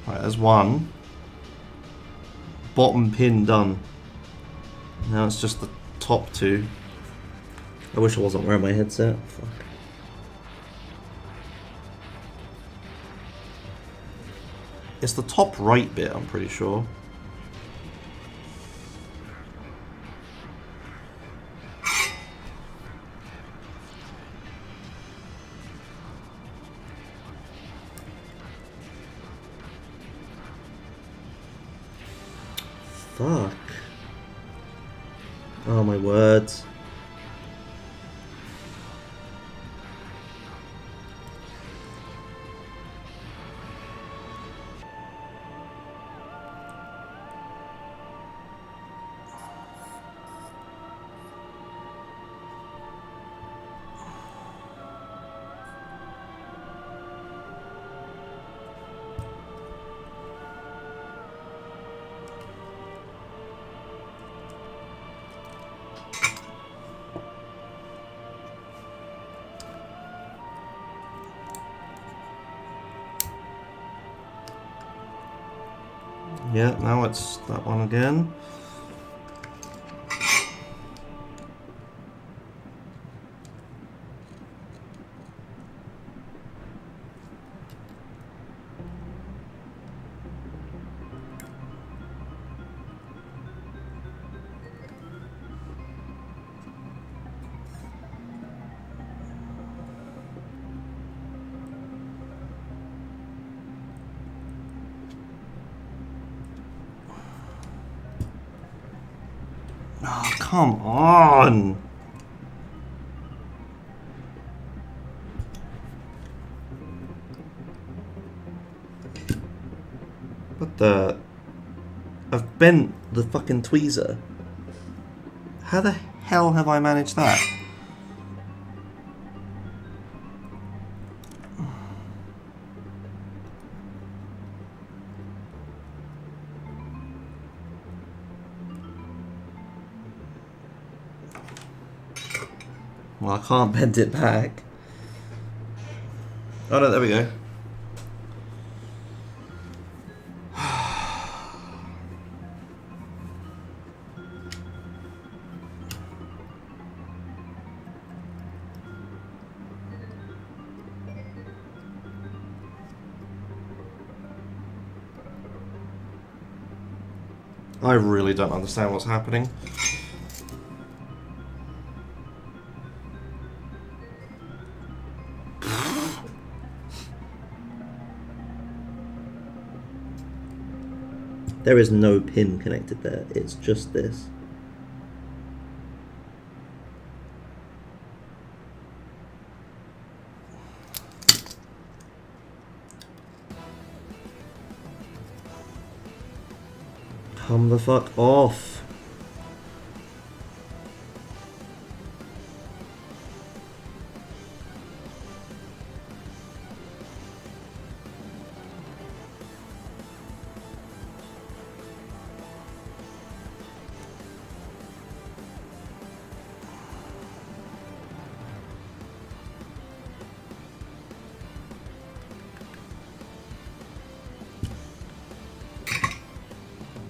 Right, there's one. Bottom pin done. Now it's just the top two. I wish I wasn't wearing my headset. Fuck. It's the top right bit, I'm pretty sure. Fuck. Oh my words. Yeah, now it's that one again. Oh, come on! What the... I've bent the fucking tweezer. How the hell have I managed that? Well, I can't bend it back. Oh no, there we go. I really don't understand what's happening. There is no pin connected there, it's just this. Come the fuck off.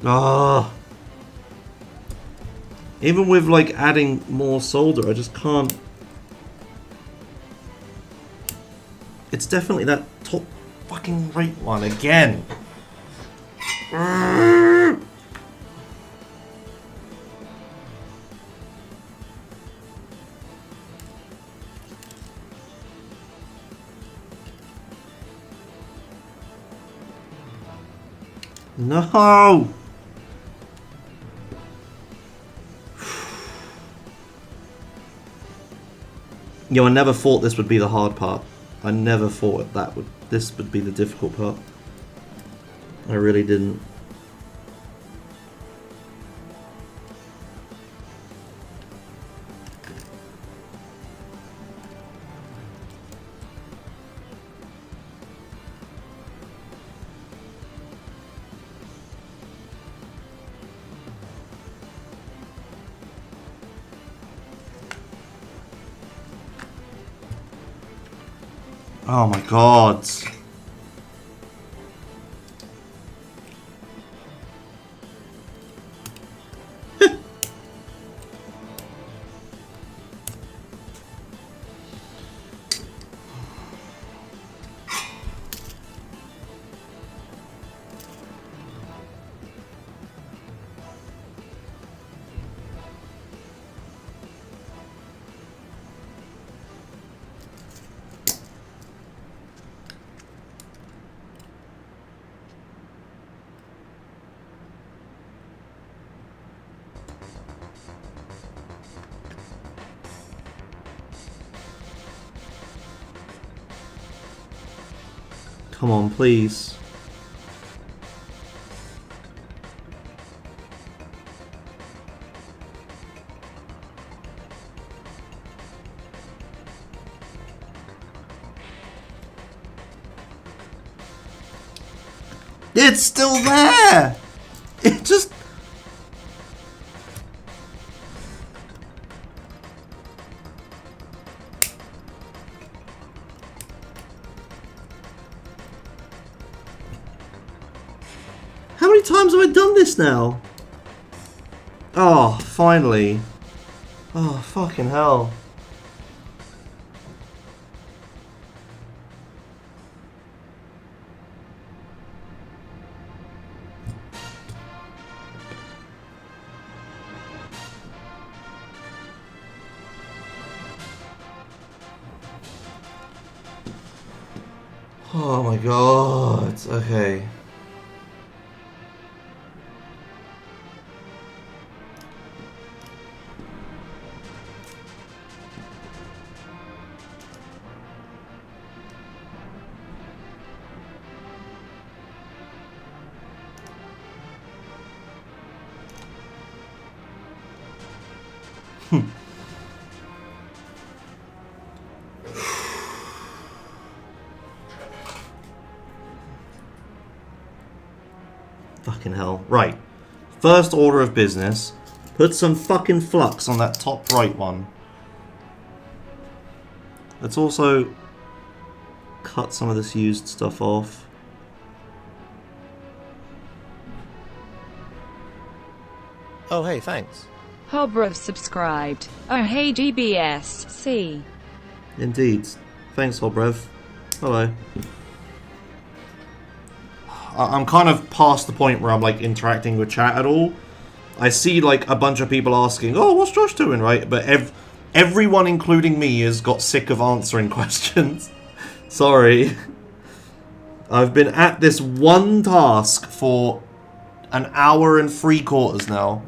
Ah. Even with like adding more solder, I just can't. It's definitely that top fucking right one again. No! Yo, I never thought this would be the hard part. I never thought this would be the difficult part. I really didn't. Oh my god. Come on, please. It's still there! It just... How many times have I done this now? Oh, finally. Oh, fucking hell. Oh my god. Okay. Fucking hell. Right. First order of business. Put some fucking flux on that top right one. Let's also cut some of this used stuff off. Oh, hey, thanks. Hobrev subscribed. Oh hey GBS-C. Indeed. Thanks, Hobrev. Hello. I'm kind of past the point where I'm like interacting with chat at all. I see like a bunch of people asking, oh, what's Josh doing, right? But everyone, including me, has got sick of answering questions. Sorry. I've been at this one task for an hour and 3/4 now.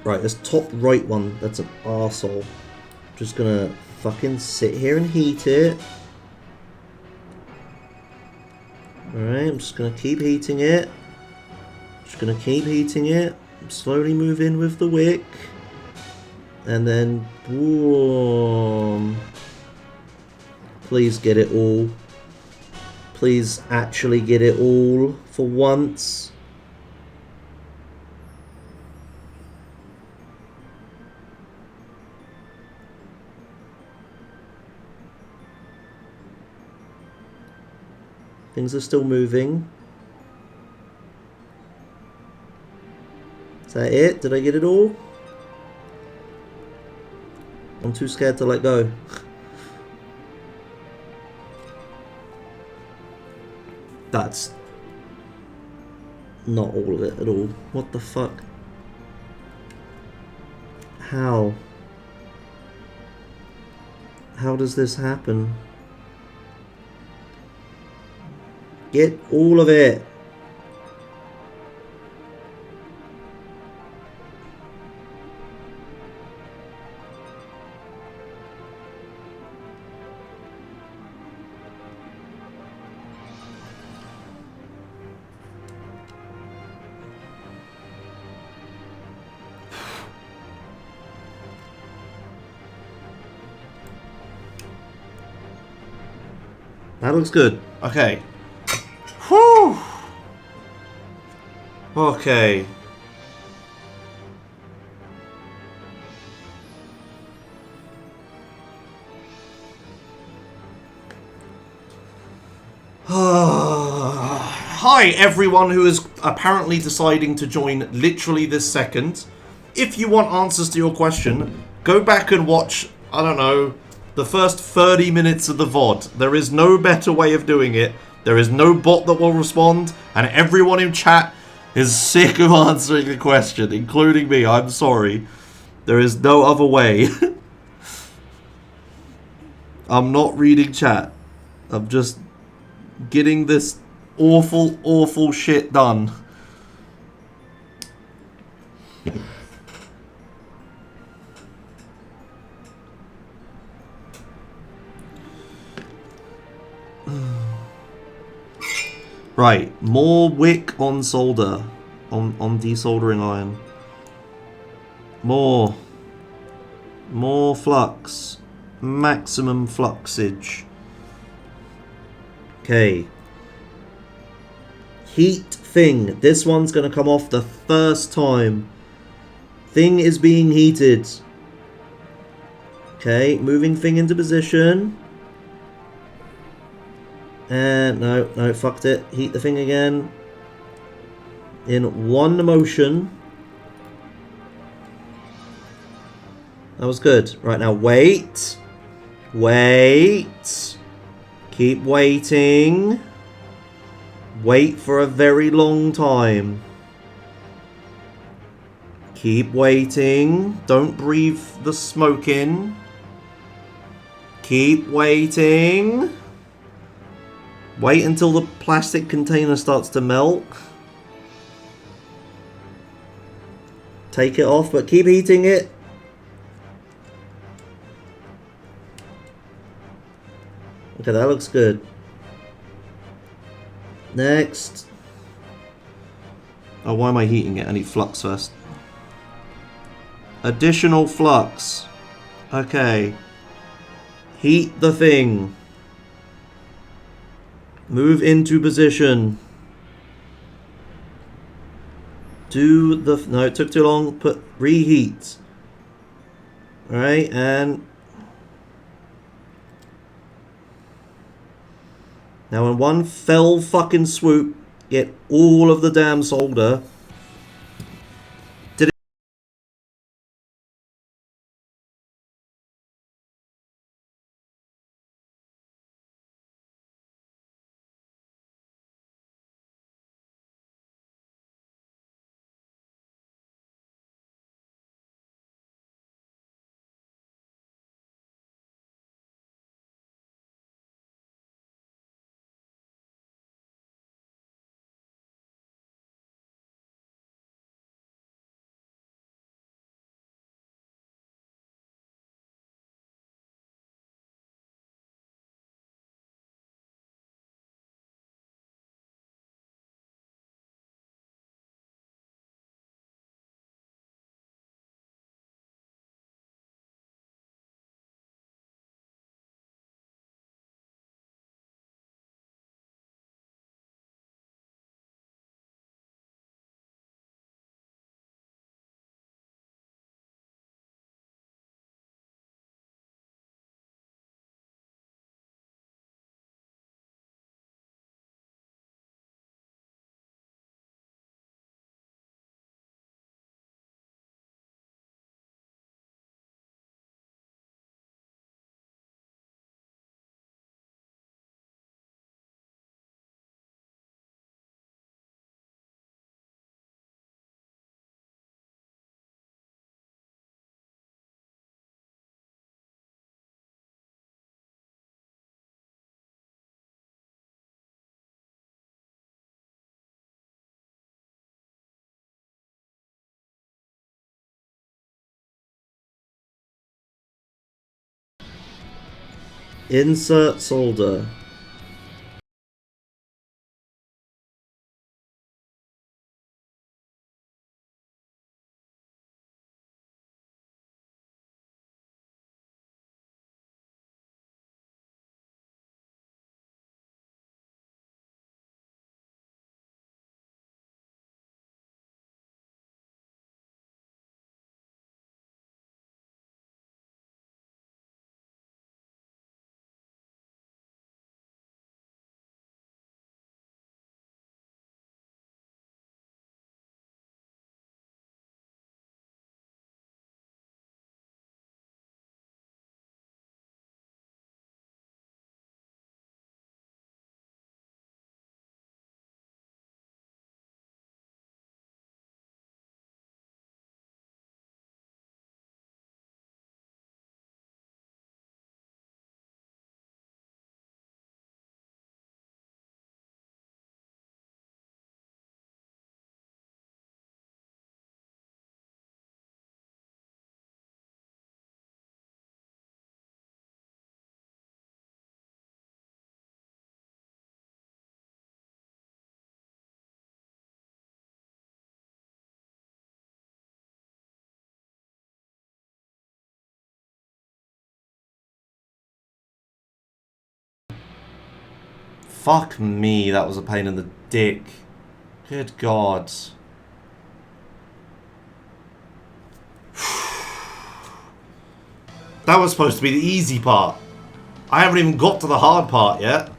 Right, this top right one, that's an arsehole. Just gonna fucking sit here and heat it. Alright, I'm just gonna keep heating it. Just gonna keep heating it. Slowly move in with the wick. And then boom. Please get it all. Please actually get it all for once. Things are still moving. Is that it? Did I get it all? I'm too scared to let go. That's not all of it at all. What the fuck? How? How does this happen? Get all of it. That looks good. Okay. Whew. Okay. Hi, everyone who is apparently deciding to join literally this second. If you want answers to your question, go back and watch, I don't know, the first 30 minutes of the VOD. There is no better way of doing it. There is no bot that will respond, and everyone in chat is sick of answering the question, including me. I'm sorry. There is no other way. I'm not reading chat. I'm just getting this awful, awful shit done. Right, more wick on solder. On desoldering iron. More flux. Maximum fluxage. Okay. Heat thing. This one's going to come off the first time. Thing is being heated. Okay, moving thing into position. And no, fucked it. Heat the thing again. In one motion. That was good. Right now, wait. Wait. Keep waiting. Wait for a very long time. Keep waiting. Don't breathe the smoke in. Keep waiting. Wait until the plastic container starts to melt. Take it off, but keep heating it. Okay, that looks good. Next. Oh, why am I heating it? I need flux first. Additional flux. Okay. Heat the thing. Move into position. Do the... No, it took too long. Put reheat. Alright, and... Now in one fell fucking swoop, get all of the damn solder. Insert solder. Fuck me, that was a pain in the dick. Good God. That was supposed to be the easy part. I haven't even got to the hard part yet.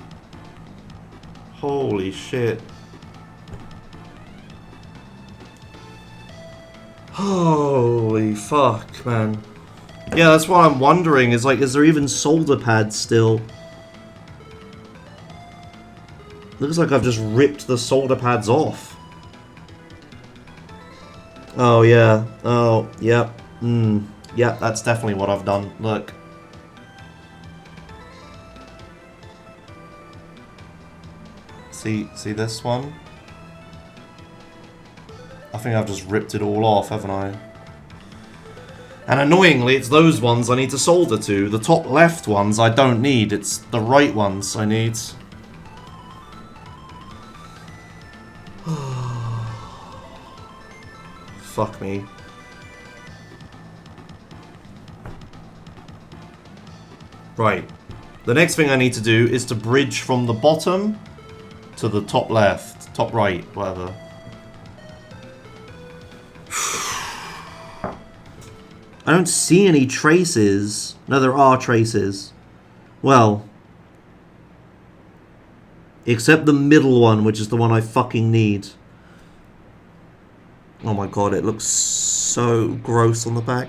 Holy shit. Holy fuck, man. Yeah, that's what I'm wondering, is like, is there even solder pads still? Looks like I've just ripped the solder pads off. Oh, yeah. Oh, yep. Yep, that's definitely what I've done. Look. See this one? I think I've just ripped it all off, haven't I? And annoyingly, it's those ones I need to solder to. The top left ones I don't need. It's the right ones I need. Fuck me. Right. The next thing I need to do is to bridge from the bottom to the top left, top right, whatever. I don't see any traces. No, there are traces. Well, except the middle one, which is the one I fucking need. Oh my god, it looks so gross on the back.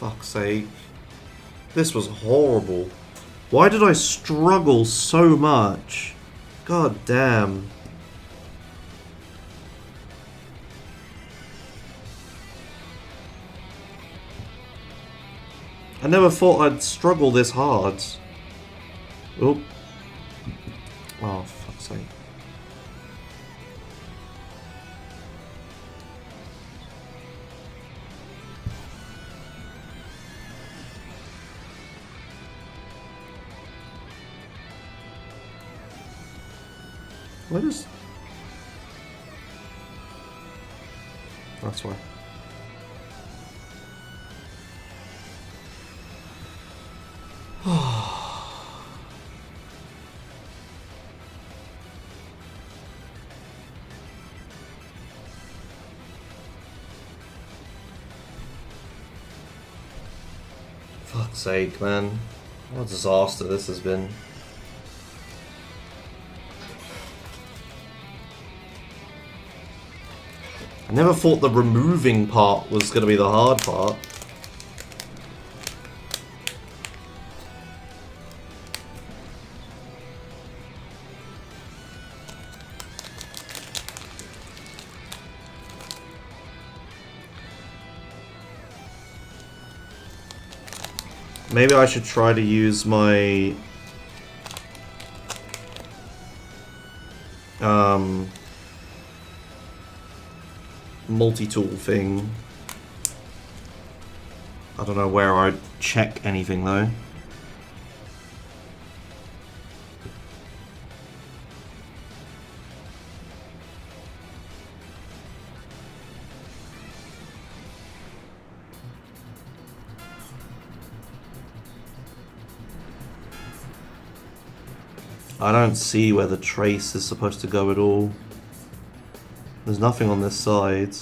Fuck's sake. This was horrible. Why did I struggle so much? God damn. I never thought I'd struggle this hard. Oop. Oh, fuck's sake. What is... That's why. Fuck's sake, man. What a disaster this has been. I never thought the removing part was going to be the hard part. Maybe I should try to use my multi-tool thing. I don't know where I'd check anything though. I don't see where the trace is supposed to go at all. There's nothing on this side.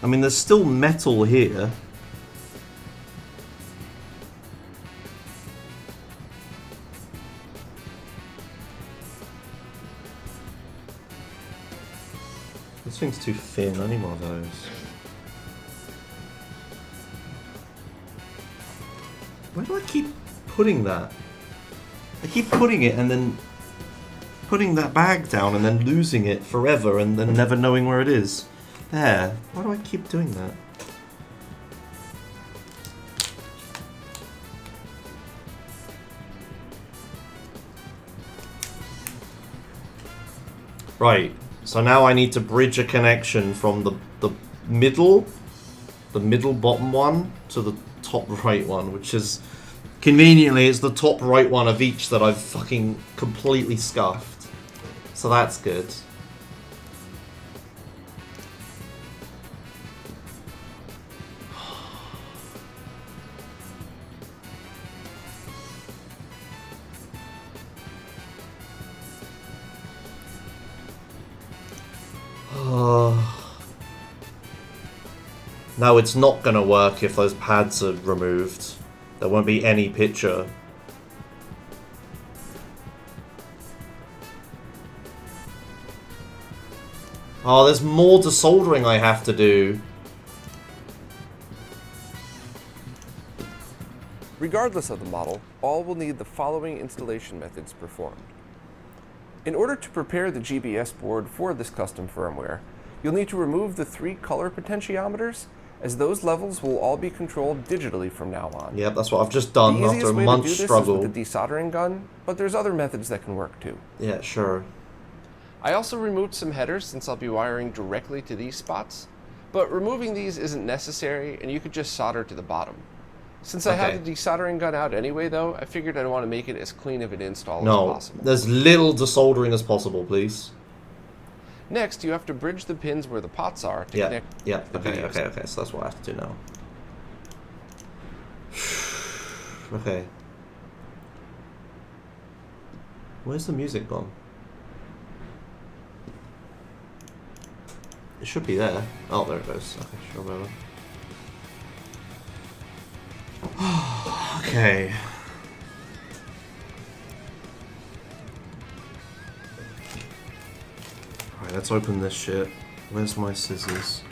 I mean, there's still metal here. This thing's too thin. I need more of those. Where do I keep putting that? I keep putting it and then putting that bag down and then losing it forever and then never knowing where it is. There. Why do I keep doing that? Right. So now I need to bridge a connection from the middle bottom one to the top right one, which is conveniently it's the top right one of each that I've fucking completely scuffed. So that's good. Now it's not gonna work if those pads are removed. There won't be any picture. Oh, there's more desoldering I have to do. Regardless of the model, all will need the following installation methods performed. In order to prepare the GBS board for this custom firmware, you'll need to remove the 3 color potentiometers, as those levels will all be controlled digitally from now on. Yep, that's what I've just done The after easiest a way month's to do this struggle. is with the desoldering gun, but there's other methods that can work too. Yeah, sure. I also removed some headers since I'll be wiring directly to these spots, but removing these isn't necessary and you could just solder to the bottom. Since I have the desoldering gun out anyway though, I figured I'd want to make it as clean of an install as possible. No, as little desoldering as possible, please. Next, you have to bridge the pins where the pots are to connect the video. Okay, so that's what I have to do now. Okay. Where's the music gone? It should be there. Oh, there it goes. Okay, sure, whatever. Okay. Alright, let's open this shit. Where's my scissors?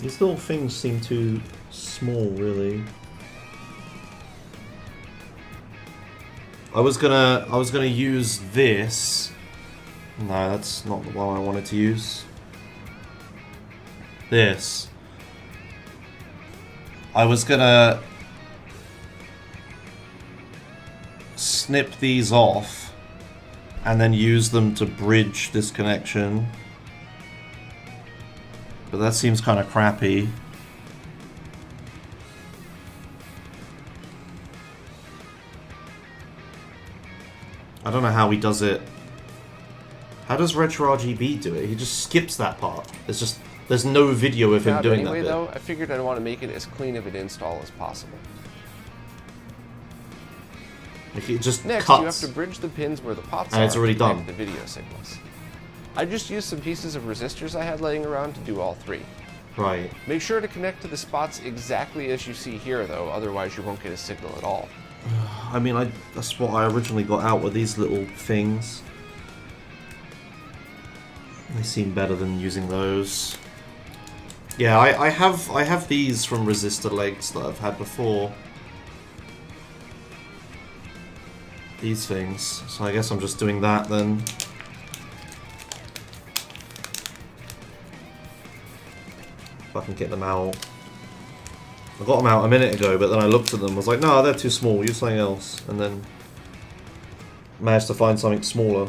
These little things seem too small, really. I was gonna use this. No, that's not the one I wanted to use. This. I was gonna snip these off and then use them to bridge this connection. But that seems kind of crappy. I don't know how he does it. How does Retro RGB do it? He just skips that part. There's no video of him doing that bit. Though, I figured I'd want to make it as clean of an install as possible. Like it just Next, cuts. you have to bridge the pins where the pots And are it's already to connect done. the video signals. I just used some pieces of resistors I had laying around to do all 3. Right. Make sure to connect to the spots exactly as you see here though, otherwise you won't get a signal at all. I mean, that's what I originally got out with these little things. They seem better than using those. Yeah, I have these from resistor legs that I've had before. These things. So I guess I'm just doing that then. If I can get them out. I got them out a minute ago, but then I looked at them and was like, no, they're too small, use something else. And then managed to find something smaller.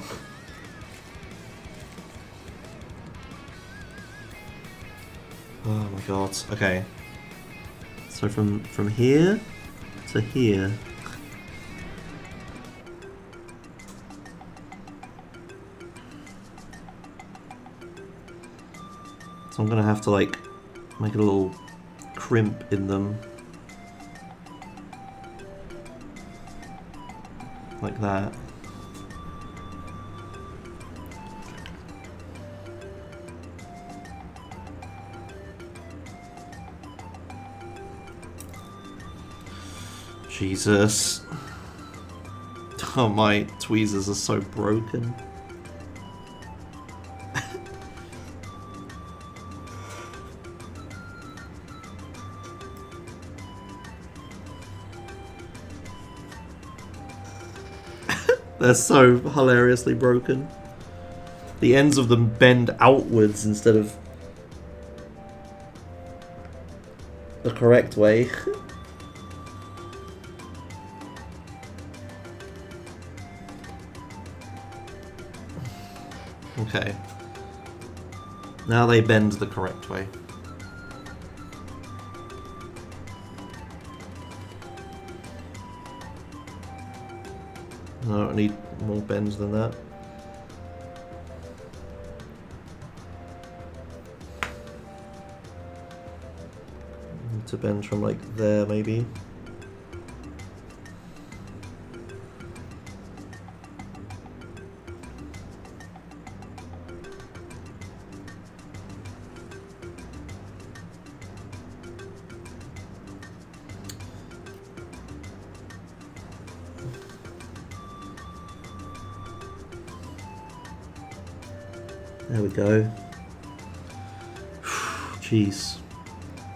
Oh my god. Okay. So from here to here. So I'm gonna have to like make a little crimp in them. Like that. Jesus. Oh, my tweezers are so broken. They're so hilariously broken. The ends of them bend outwards instead of the correct way. Okay. Now they bend the correct way. No, I don't need more bends than that. Need to bend from like there, maybe. There we go. Jeez.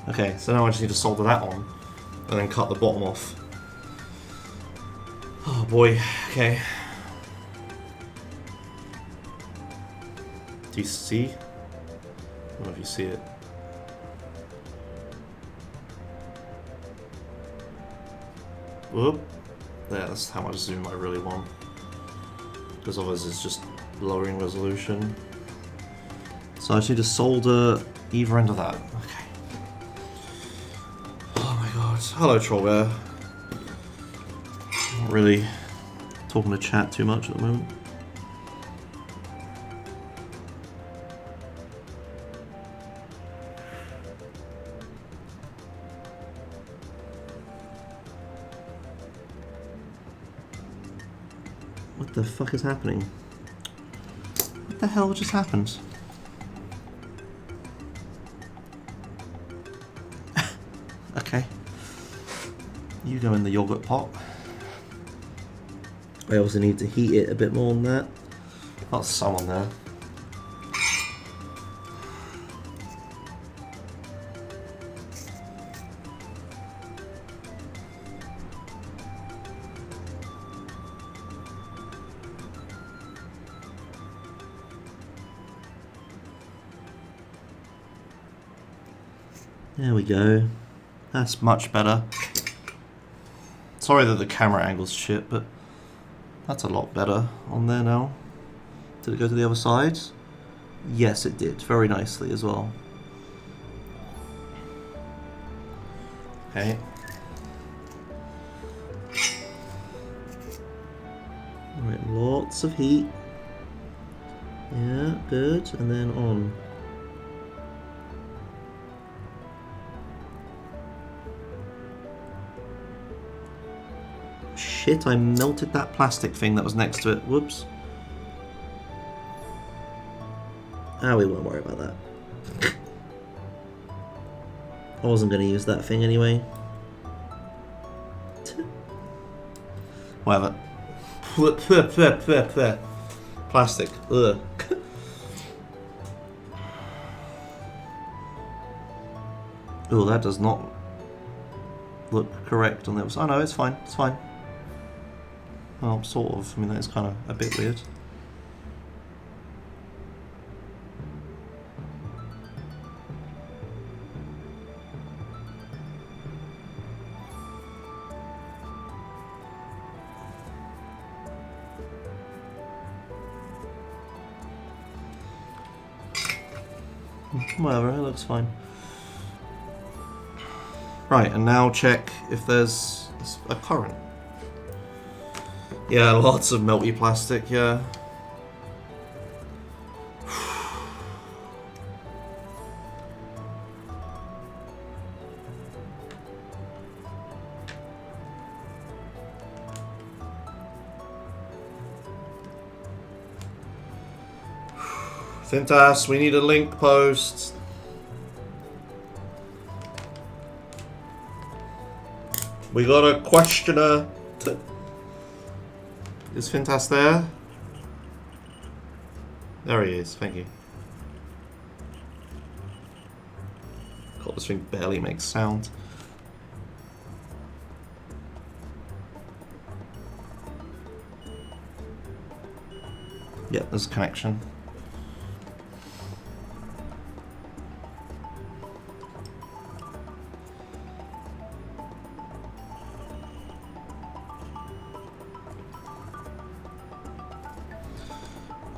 Okay, so now I just need to solder that on and then cut the bottom off. Oh boy, okay. Do you see? I don't know if you see it. Whoop. There, that's how much zoom I really want. Because otherwise it's just lowering resolution. So I just need to solder either end of that. Okay. Oh my god. Hello, Trollbear. Not really talking to chat too much at the moment. What the fuck is happening? What the hell just happened? Okay. You go in the yogurt pot. I also need to heat it a bit more than that. That's some on there. There we go. That's much better. Sorry that the camera angle's shit, but that's a lot better on there now. Did it go to the other side? Yes, it did. Very nicely as well. Okay. Alright, lots of heat. Yeah, good. And then on. Shit, I melted that plastic thing that was next to it. Whoops. Ah, we won't worry about that. I wasn't going to use that thing anyway. Whatever. Plastic. Ugh. Oh, that does not look correct on the other side. Oh no, it's fine. It's fine. Well, sort of. I mean, that is kind of a bit weird. Whatever, it looks fine. Right, and now check if there's a current. Yeah, lots of melty plastic, yeah. Fintas, we need a link post. We got a questioner. Is Fintas there? There he is, thank you. God, this thing barely makes sound. Yeah, there's a connection.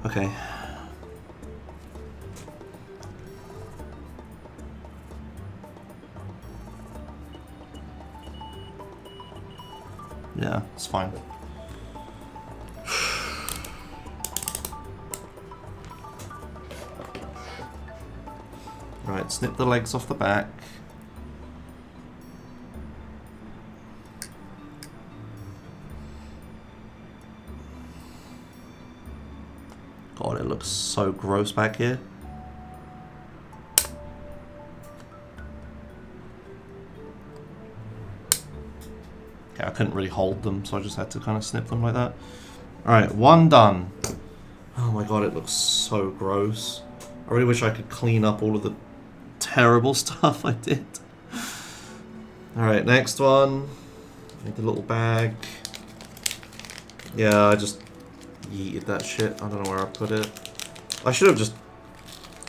Okay. Yeah, it's fine. Right, snip the legs off the back. God, it looks so gross back here. Okay, I couldn't really hold them, so I just had to kind of snip them like that. Alright, one done. Oh my god, it looks so gross. I really wish I could clean up all of the terrible stuff I did. Alright, next one. Need the little bag. Yeah, I just yeeted that shit. I don't know where I put it. I should have just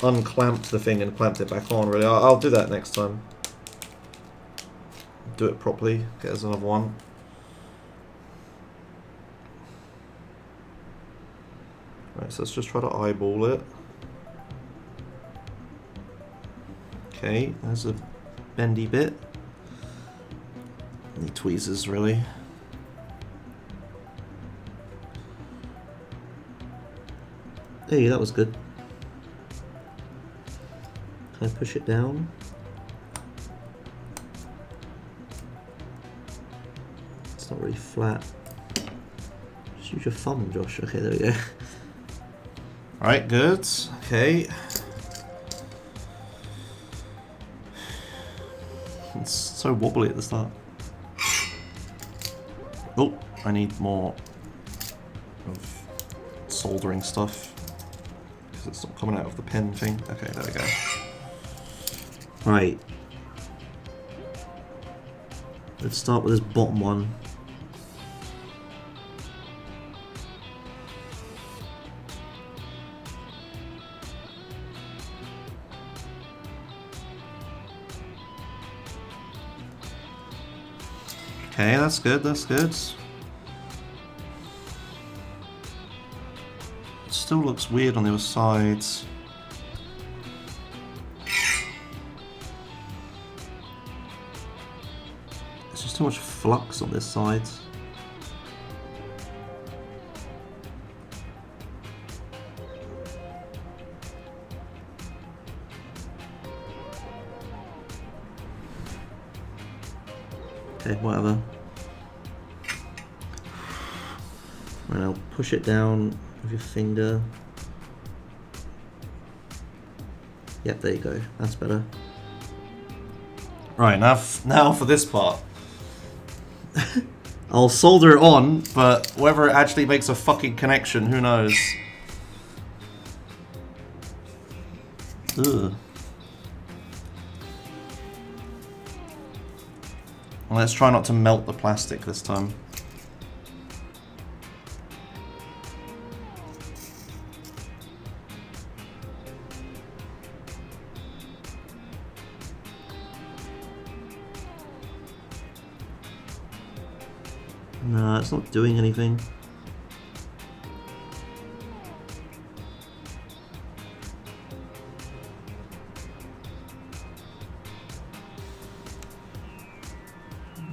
unclamped the thing and clamped it back on, really. I'll do that next time. Do it properly. Get us another one. Right, so let's just try to eyeball it. Okay, there's a bendy bit. Need tweezers, really. Hey, that was good. Can I push it down? It's not really flat. Just use your thumb, Josh. Okay, there we go. Alright, good. Okay. It's so wobbly at the start. Oh, I need more of soldering stuff. Because it's not coming out of the pen thing. Okay, there we go. Right. Let's start with this bottom one. Okay, that's good, that's good. It still looks weird on the other sides. There's just too much flux on this side. Okay, whatever. Right, I'll push it down with your finger. Yep, there you go. That's better. Right, now for this part. I'll solder it on, but whether it actually makes a fucking connection, who knows? Ugh. Let's try not to melt the plastic this time. No, it's not doing anything.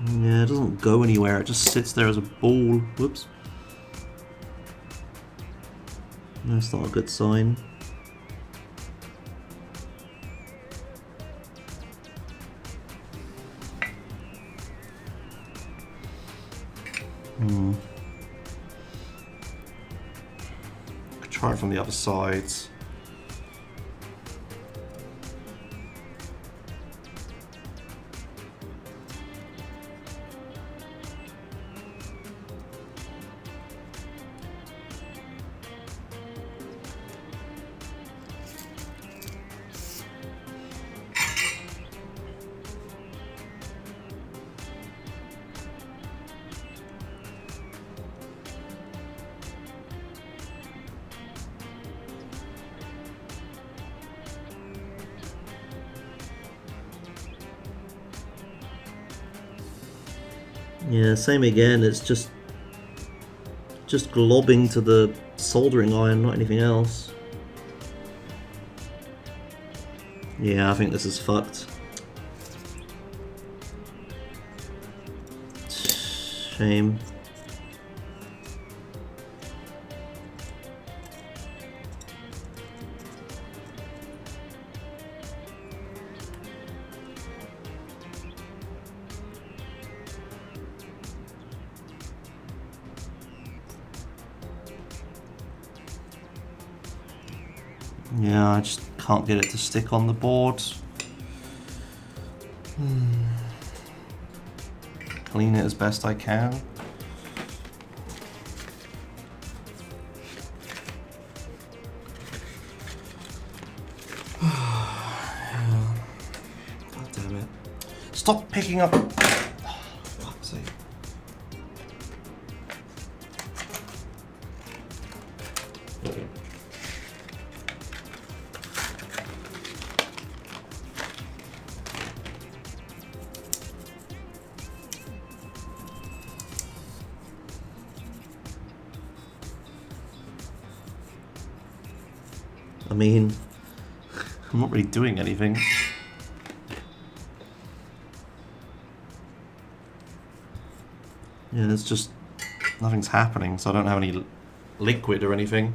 Yeah, it doesn't go anywhere, it just sits there as a ball. Whoops. That's not a good sign. Could try it from the other side. Yeah, same again, it's just globbing to the soldering iron, not anything else. Yeah, I think this is fucked. Shame. Yeah, I just can't get it to stick on the board. Clean it as best I can. God damn it. Stop picking up. Fuck's sake. I mean, I'm not really doing anything. Yeah, it's just nothing's happening, so I don't have any liquid or anything.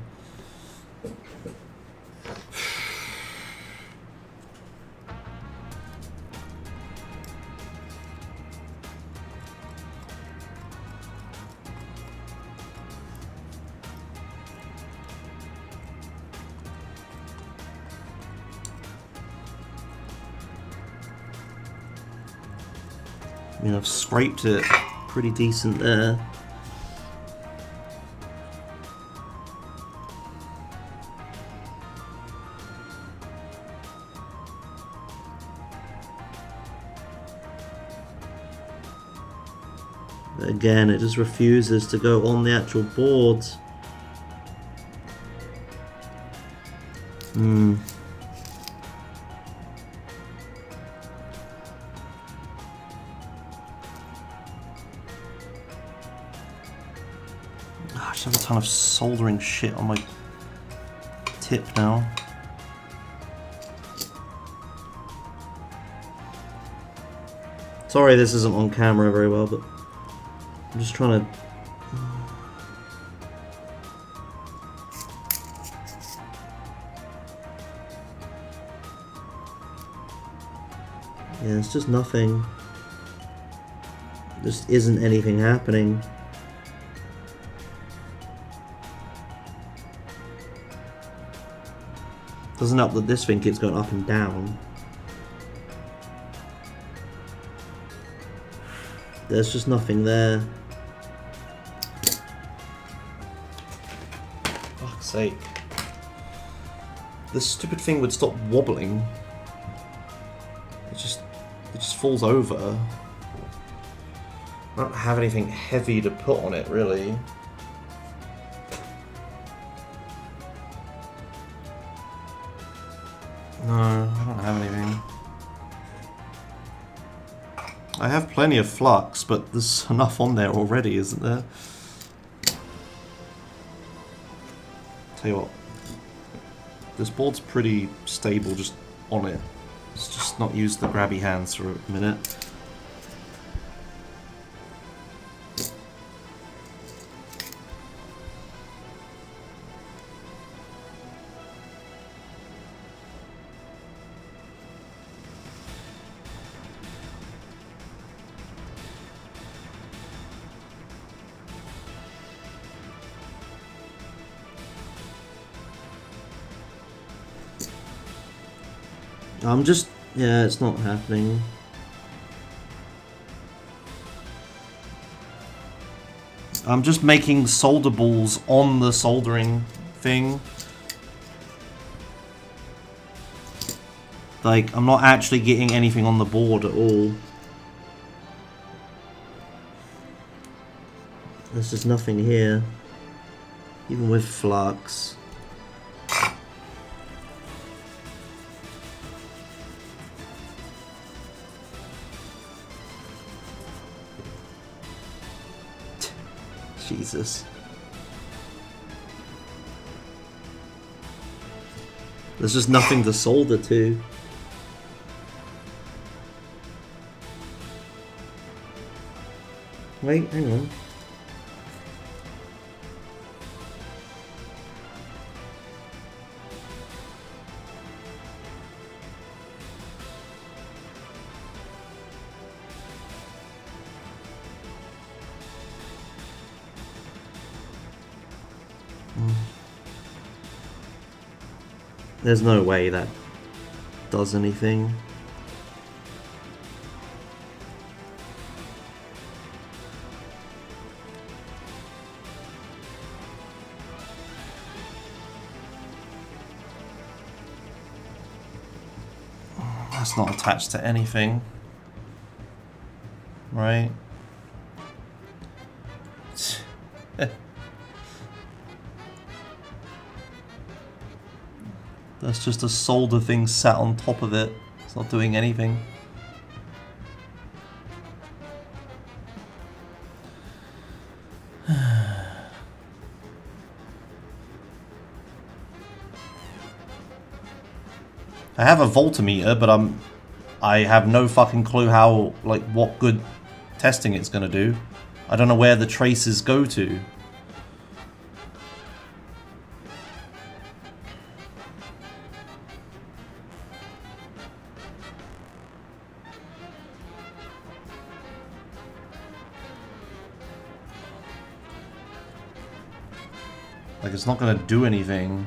I mean, I've scraped it pretty decent there. But again, it just refuses to go on the actual board. I just have a ton of soldering shit on my tip now. Sorry this isn't on camera very well, but I'm just trying to... Yeah, it's just nothing. Just isn't anything happening. Doesn't help that this thing keeps going up and down. There's just nothing there. Fuck's sake. This stupid thing would stop wobbling. It just falls over. I don't have anything heavy to put on it, really. No, I don't have anything. I have plenty of flux, but there's enough on there already, isn't there? Tell you what. This board's pretty stable just on it. Let's just not use the grabby hands for a minute. Yeah, it's not happening. I'm just making solder balls on the soldering thing. Like, I'm not actually getting anything on the board at all. There's just nothing here. Even with flux. Jesus. There's just nothing to solder to. Wait, hang on. There's no way that does anything. That's not attached to anything, right? That's just a solder thing sat on top of it. It's not doing anything. I have a voltmeter, but I have no fucking clue how, like, what good testing it's gonna do. I don't know where the traces go to. Like, it's not gonna do anything.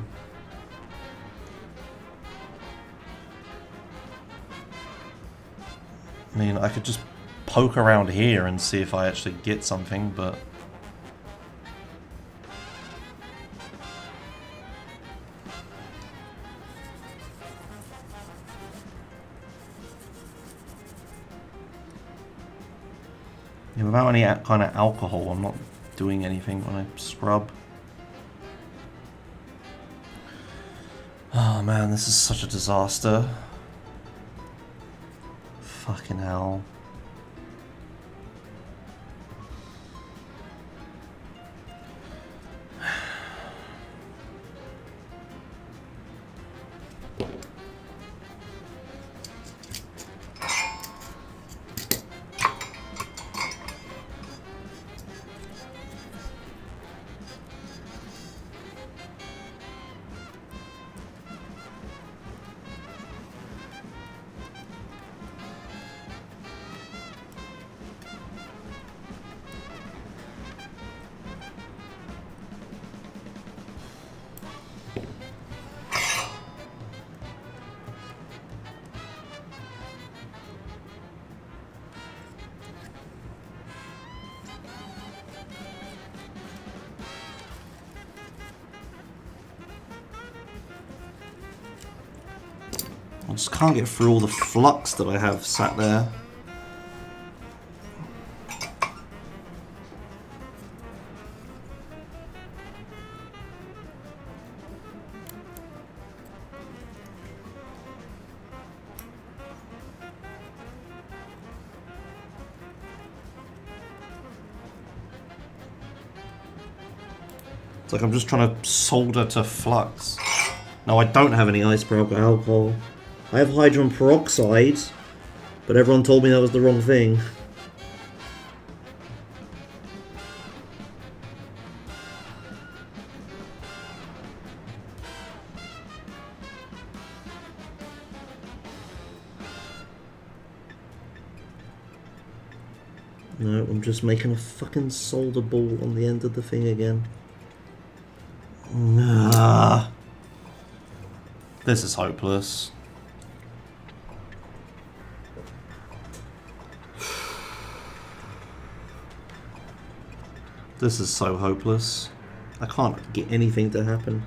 I mean, I could just poke around here and see if I actually get something, but... yeah, without any kind of alcohol, I'm not doing anything when I scrub. Oh man, this is such a disaster. Fucking hell. I just can't get through all the flux that I have sat there. It's like I'm just trying to solder to flux. No, I don't have any isopropic alcohol. I have hydrogen peroxide, but everyone told me that was the wrong thing. No, I'm just making a fucking solder ball on the end of the thing again. Nah. This is hopeless. This is so hopeless. I can't get anything to happen.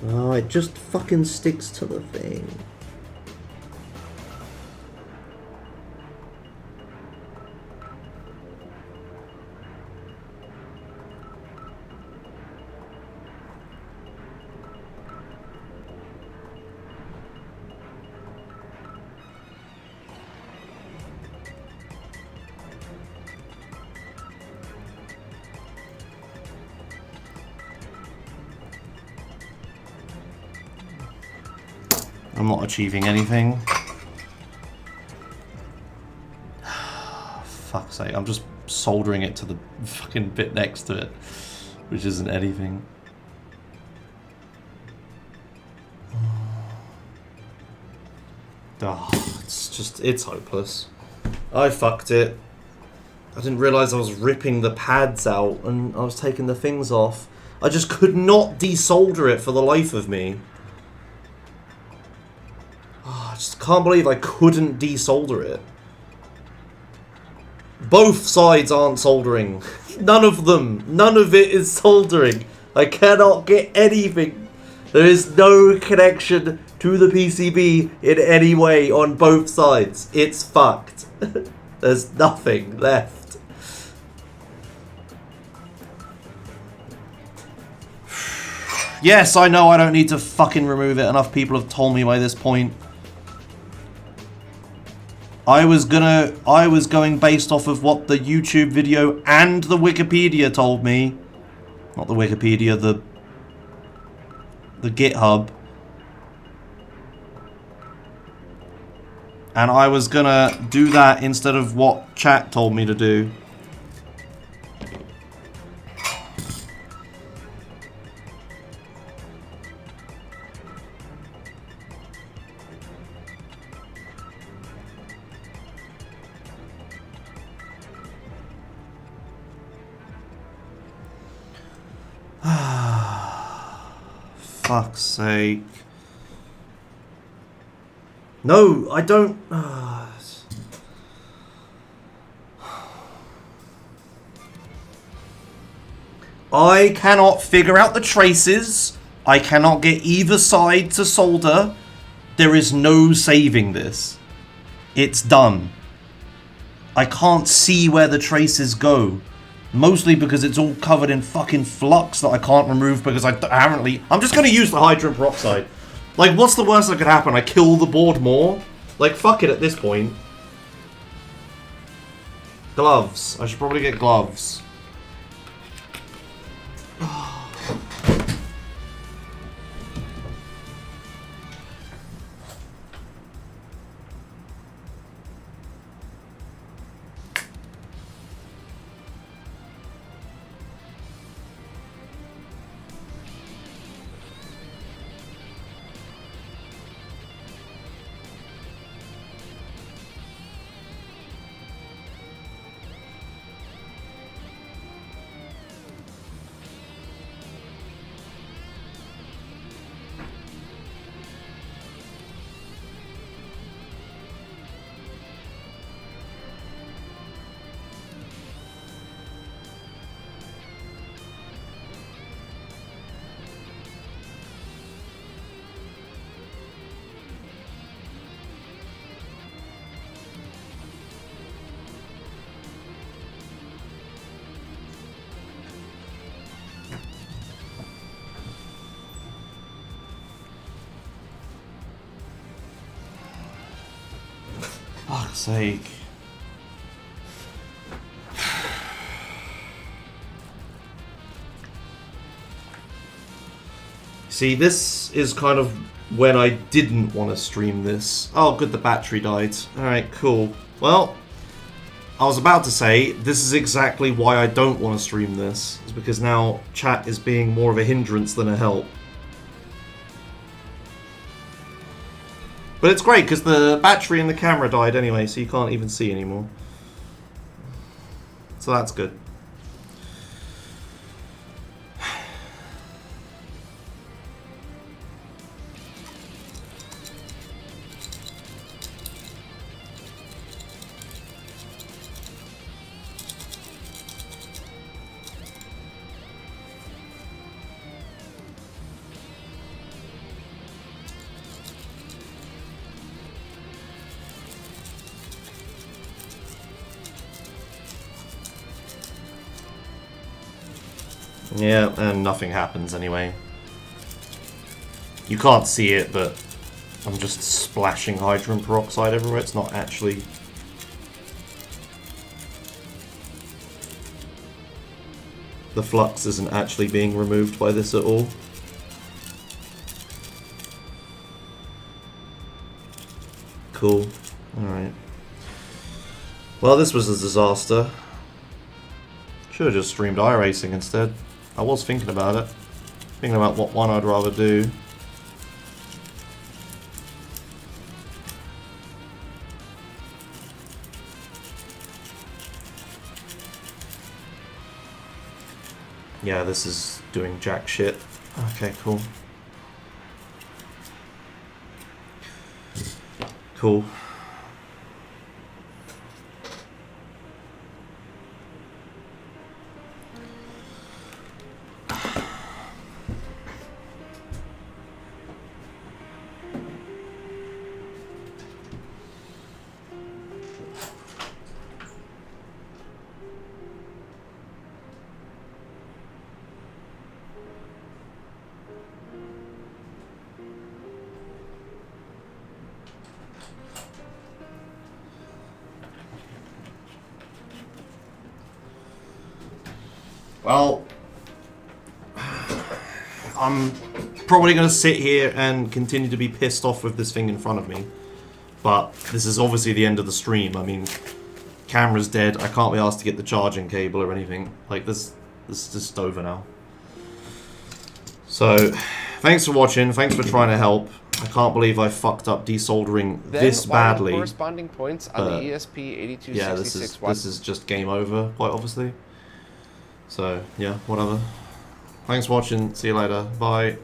Oh, it just fucking sticks to the thing. I'm not achieving anything. Fuck's sake, I'm just soldering it to the fucking bit next to it, which isn't anything. Oh, it's hopeless. I fucked it. I didn't realise I was ripping the pads out and I was taking the things off. I just could not desolder it for the life of me. I just can't believe I couldn't desolder it. Both sides aren't soldering. None of them. None of it is soldering. I cannot get anything. There is no connection to the PCB in any way on both sides. It's fucked. There's nothing left. Yes, I know I don't need to fucking remove it. Enough people have told me by this point. I was going based off of what the YouTube video and the Wikipedia told me. Not the Wikipedia, the GitHub. And I was gonna do that instead of what chat told me to do. Fuck's sake. No, I don't... I cannot figure out the traces. I cannot get either side to solder. There is no saving this. It's done. I can't see where the traces go. Mostly because it's all covered in fucking flux that I can't remove because I apparently... I'm just going to use the hydrogen peroxide. Like, what's the worst that could happen? I kill the board more? Like, fuck it at this point. Gloves. I should probably get gloves. fuck's sake. See, this is kind of when I didn't want to stream this. Oh, good, the battery died. Alright, cool. Well, I was about to say, this is exactly why I don't want to stream this. It's because now chat is being more of a hindrance than a help. But it's great, because the battery in the camera died anyway, so you can't even see anymore. So that's good. Yeah, and nothing happens anyway. You can't see it, but I'm just splashing hydrogen peroxide everywhere. It's not actually... The flux isn't actually being removed by this at all. Cool. Alright. Well, this was a disaster. Should have just streamed iRacing instead. I was thinking about it. Thinking about what one I'd rather do. Yeah, this is doing jack shit. Okay, cool. Cool. Well, I'm probably going to sit here and continue to be pissed off with this thing in front of me. But this is obviously the end of the stream. I mean, camera's dead. I can't be asked to get the charging cable or anything. Like, this is just over now. So, thanks for watching. Thanks for trying to help. I can't believe I fucked up desoldering this badly. Corresponding points on the ESP8266. Yeah, this is just game over, quite obviously. So, yeah, whatever. Thanks for watching. See you later. Bye.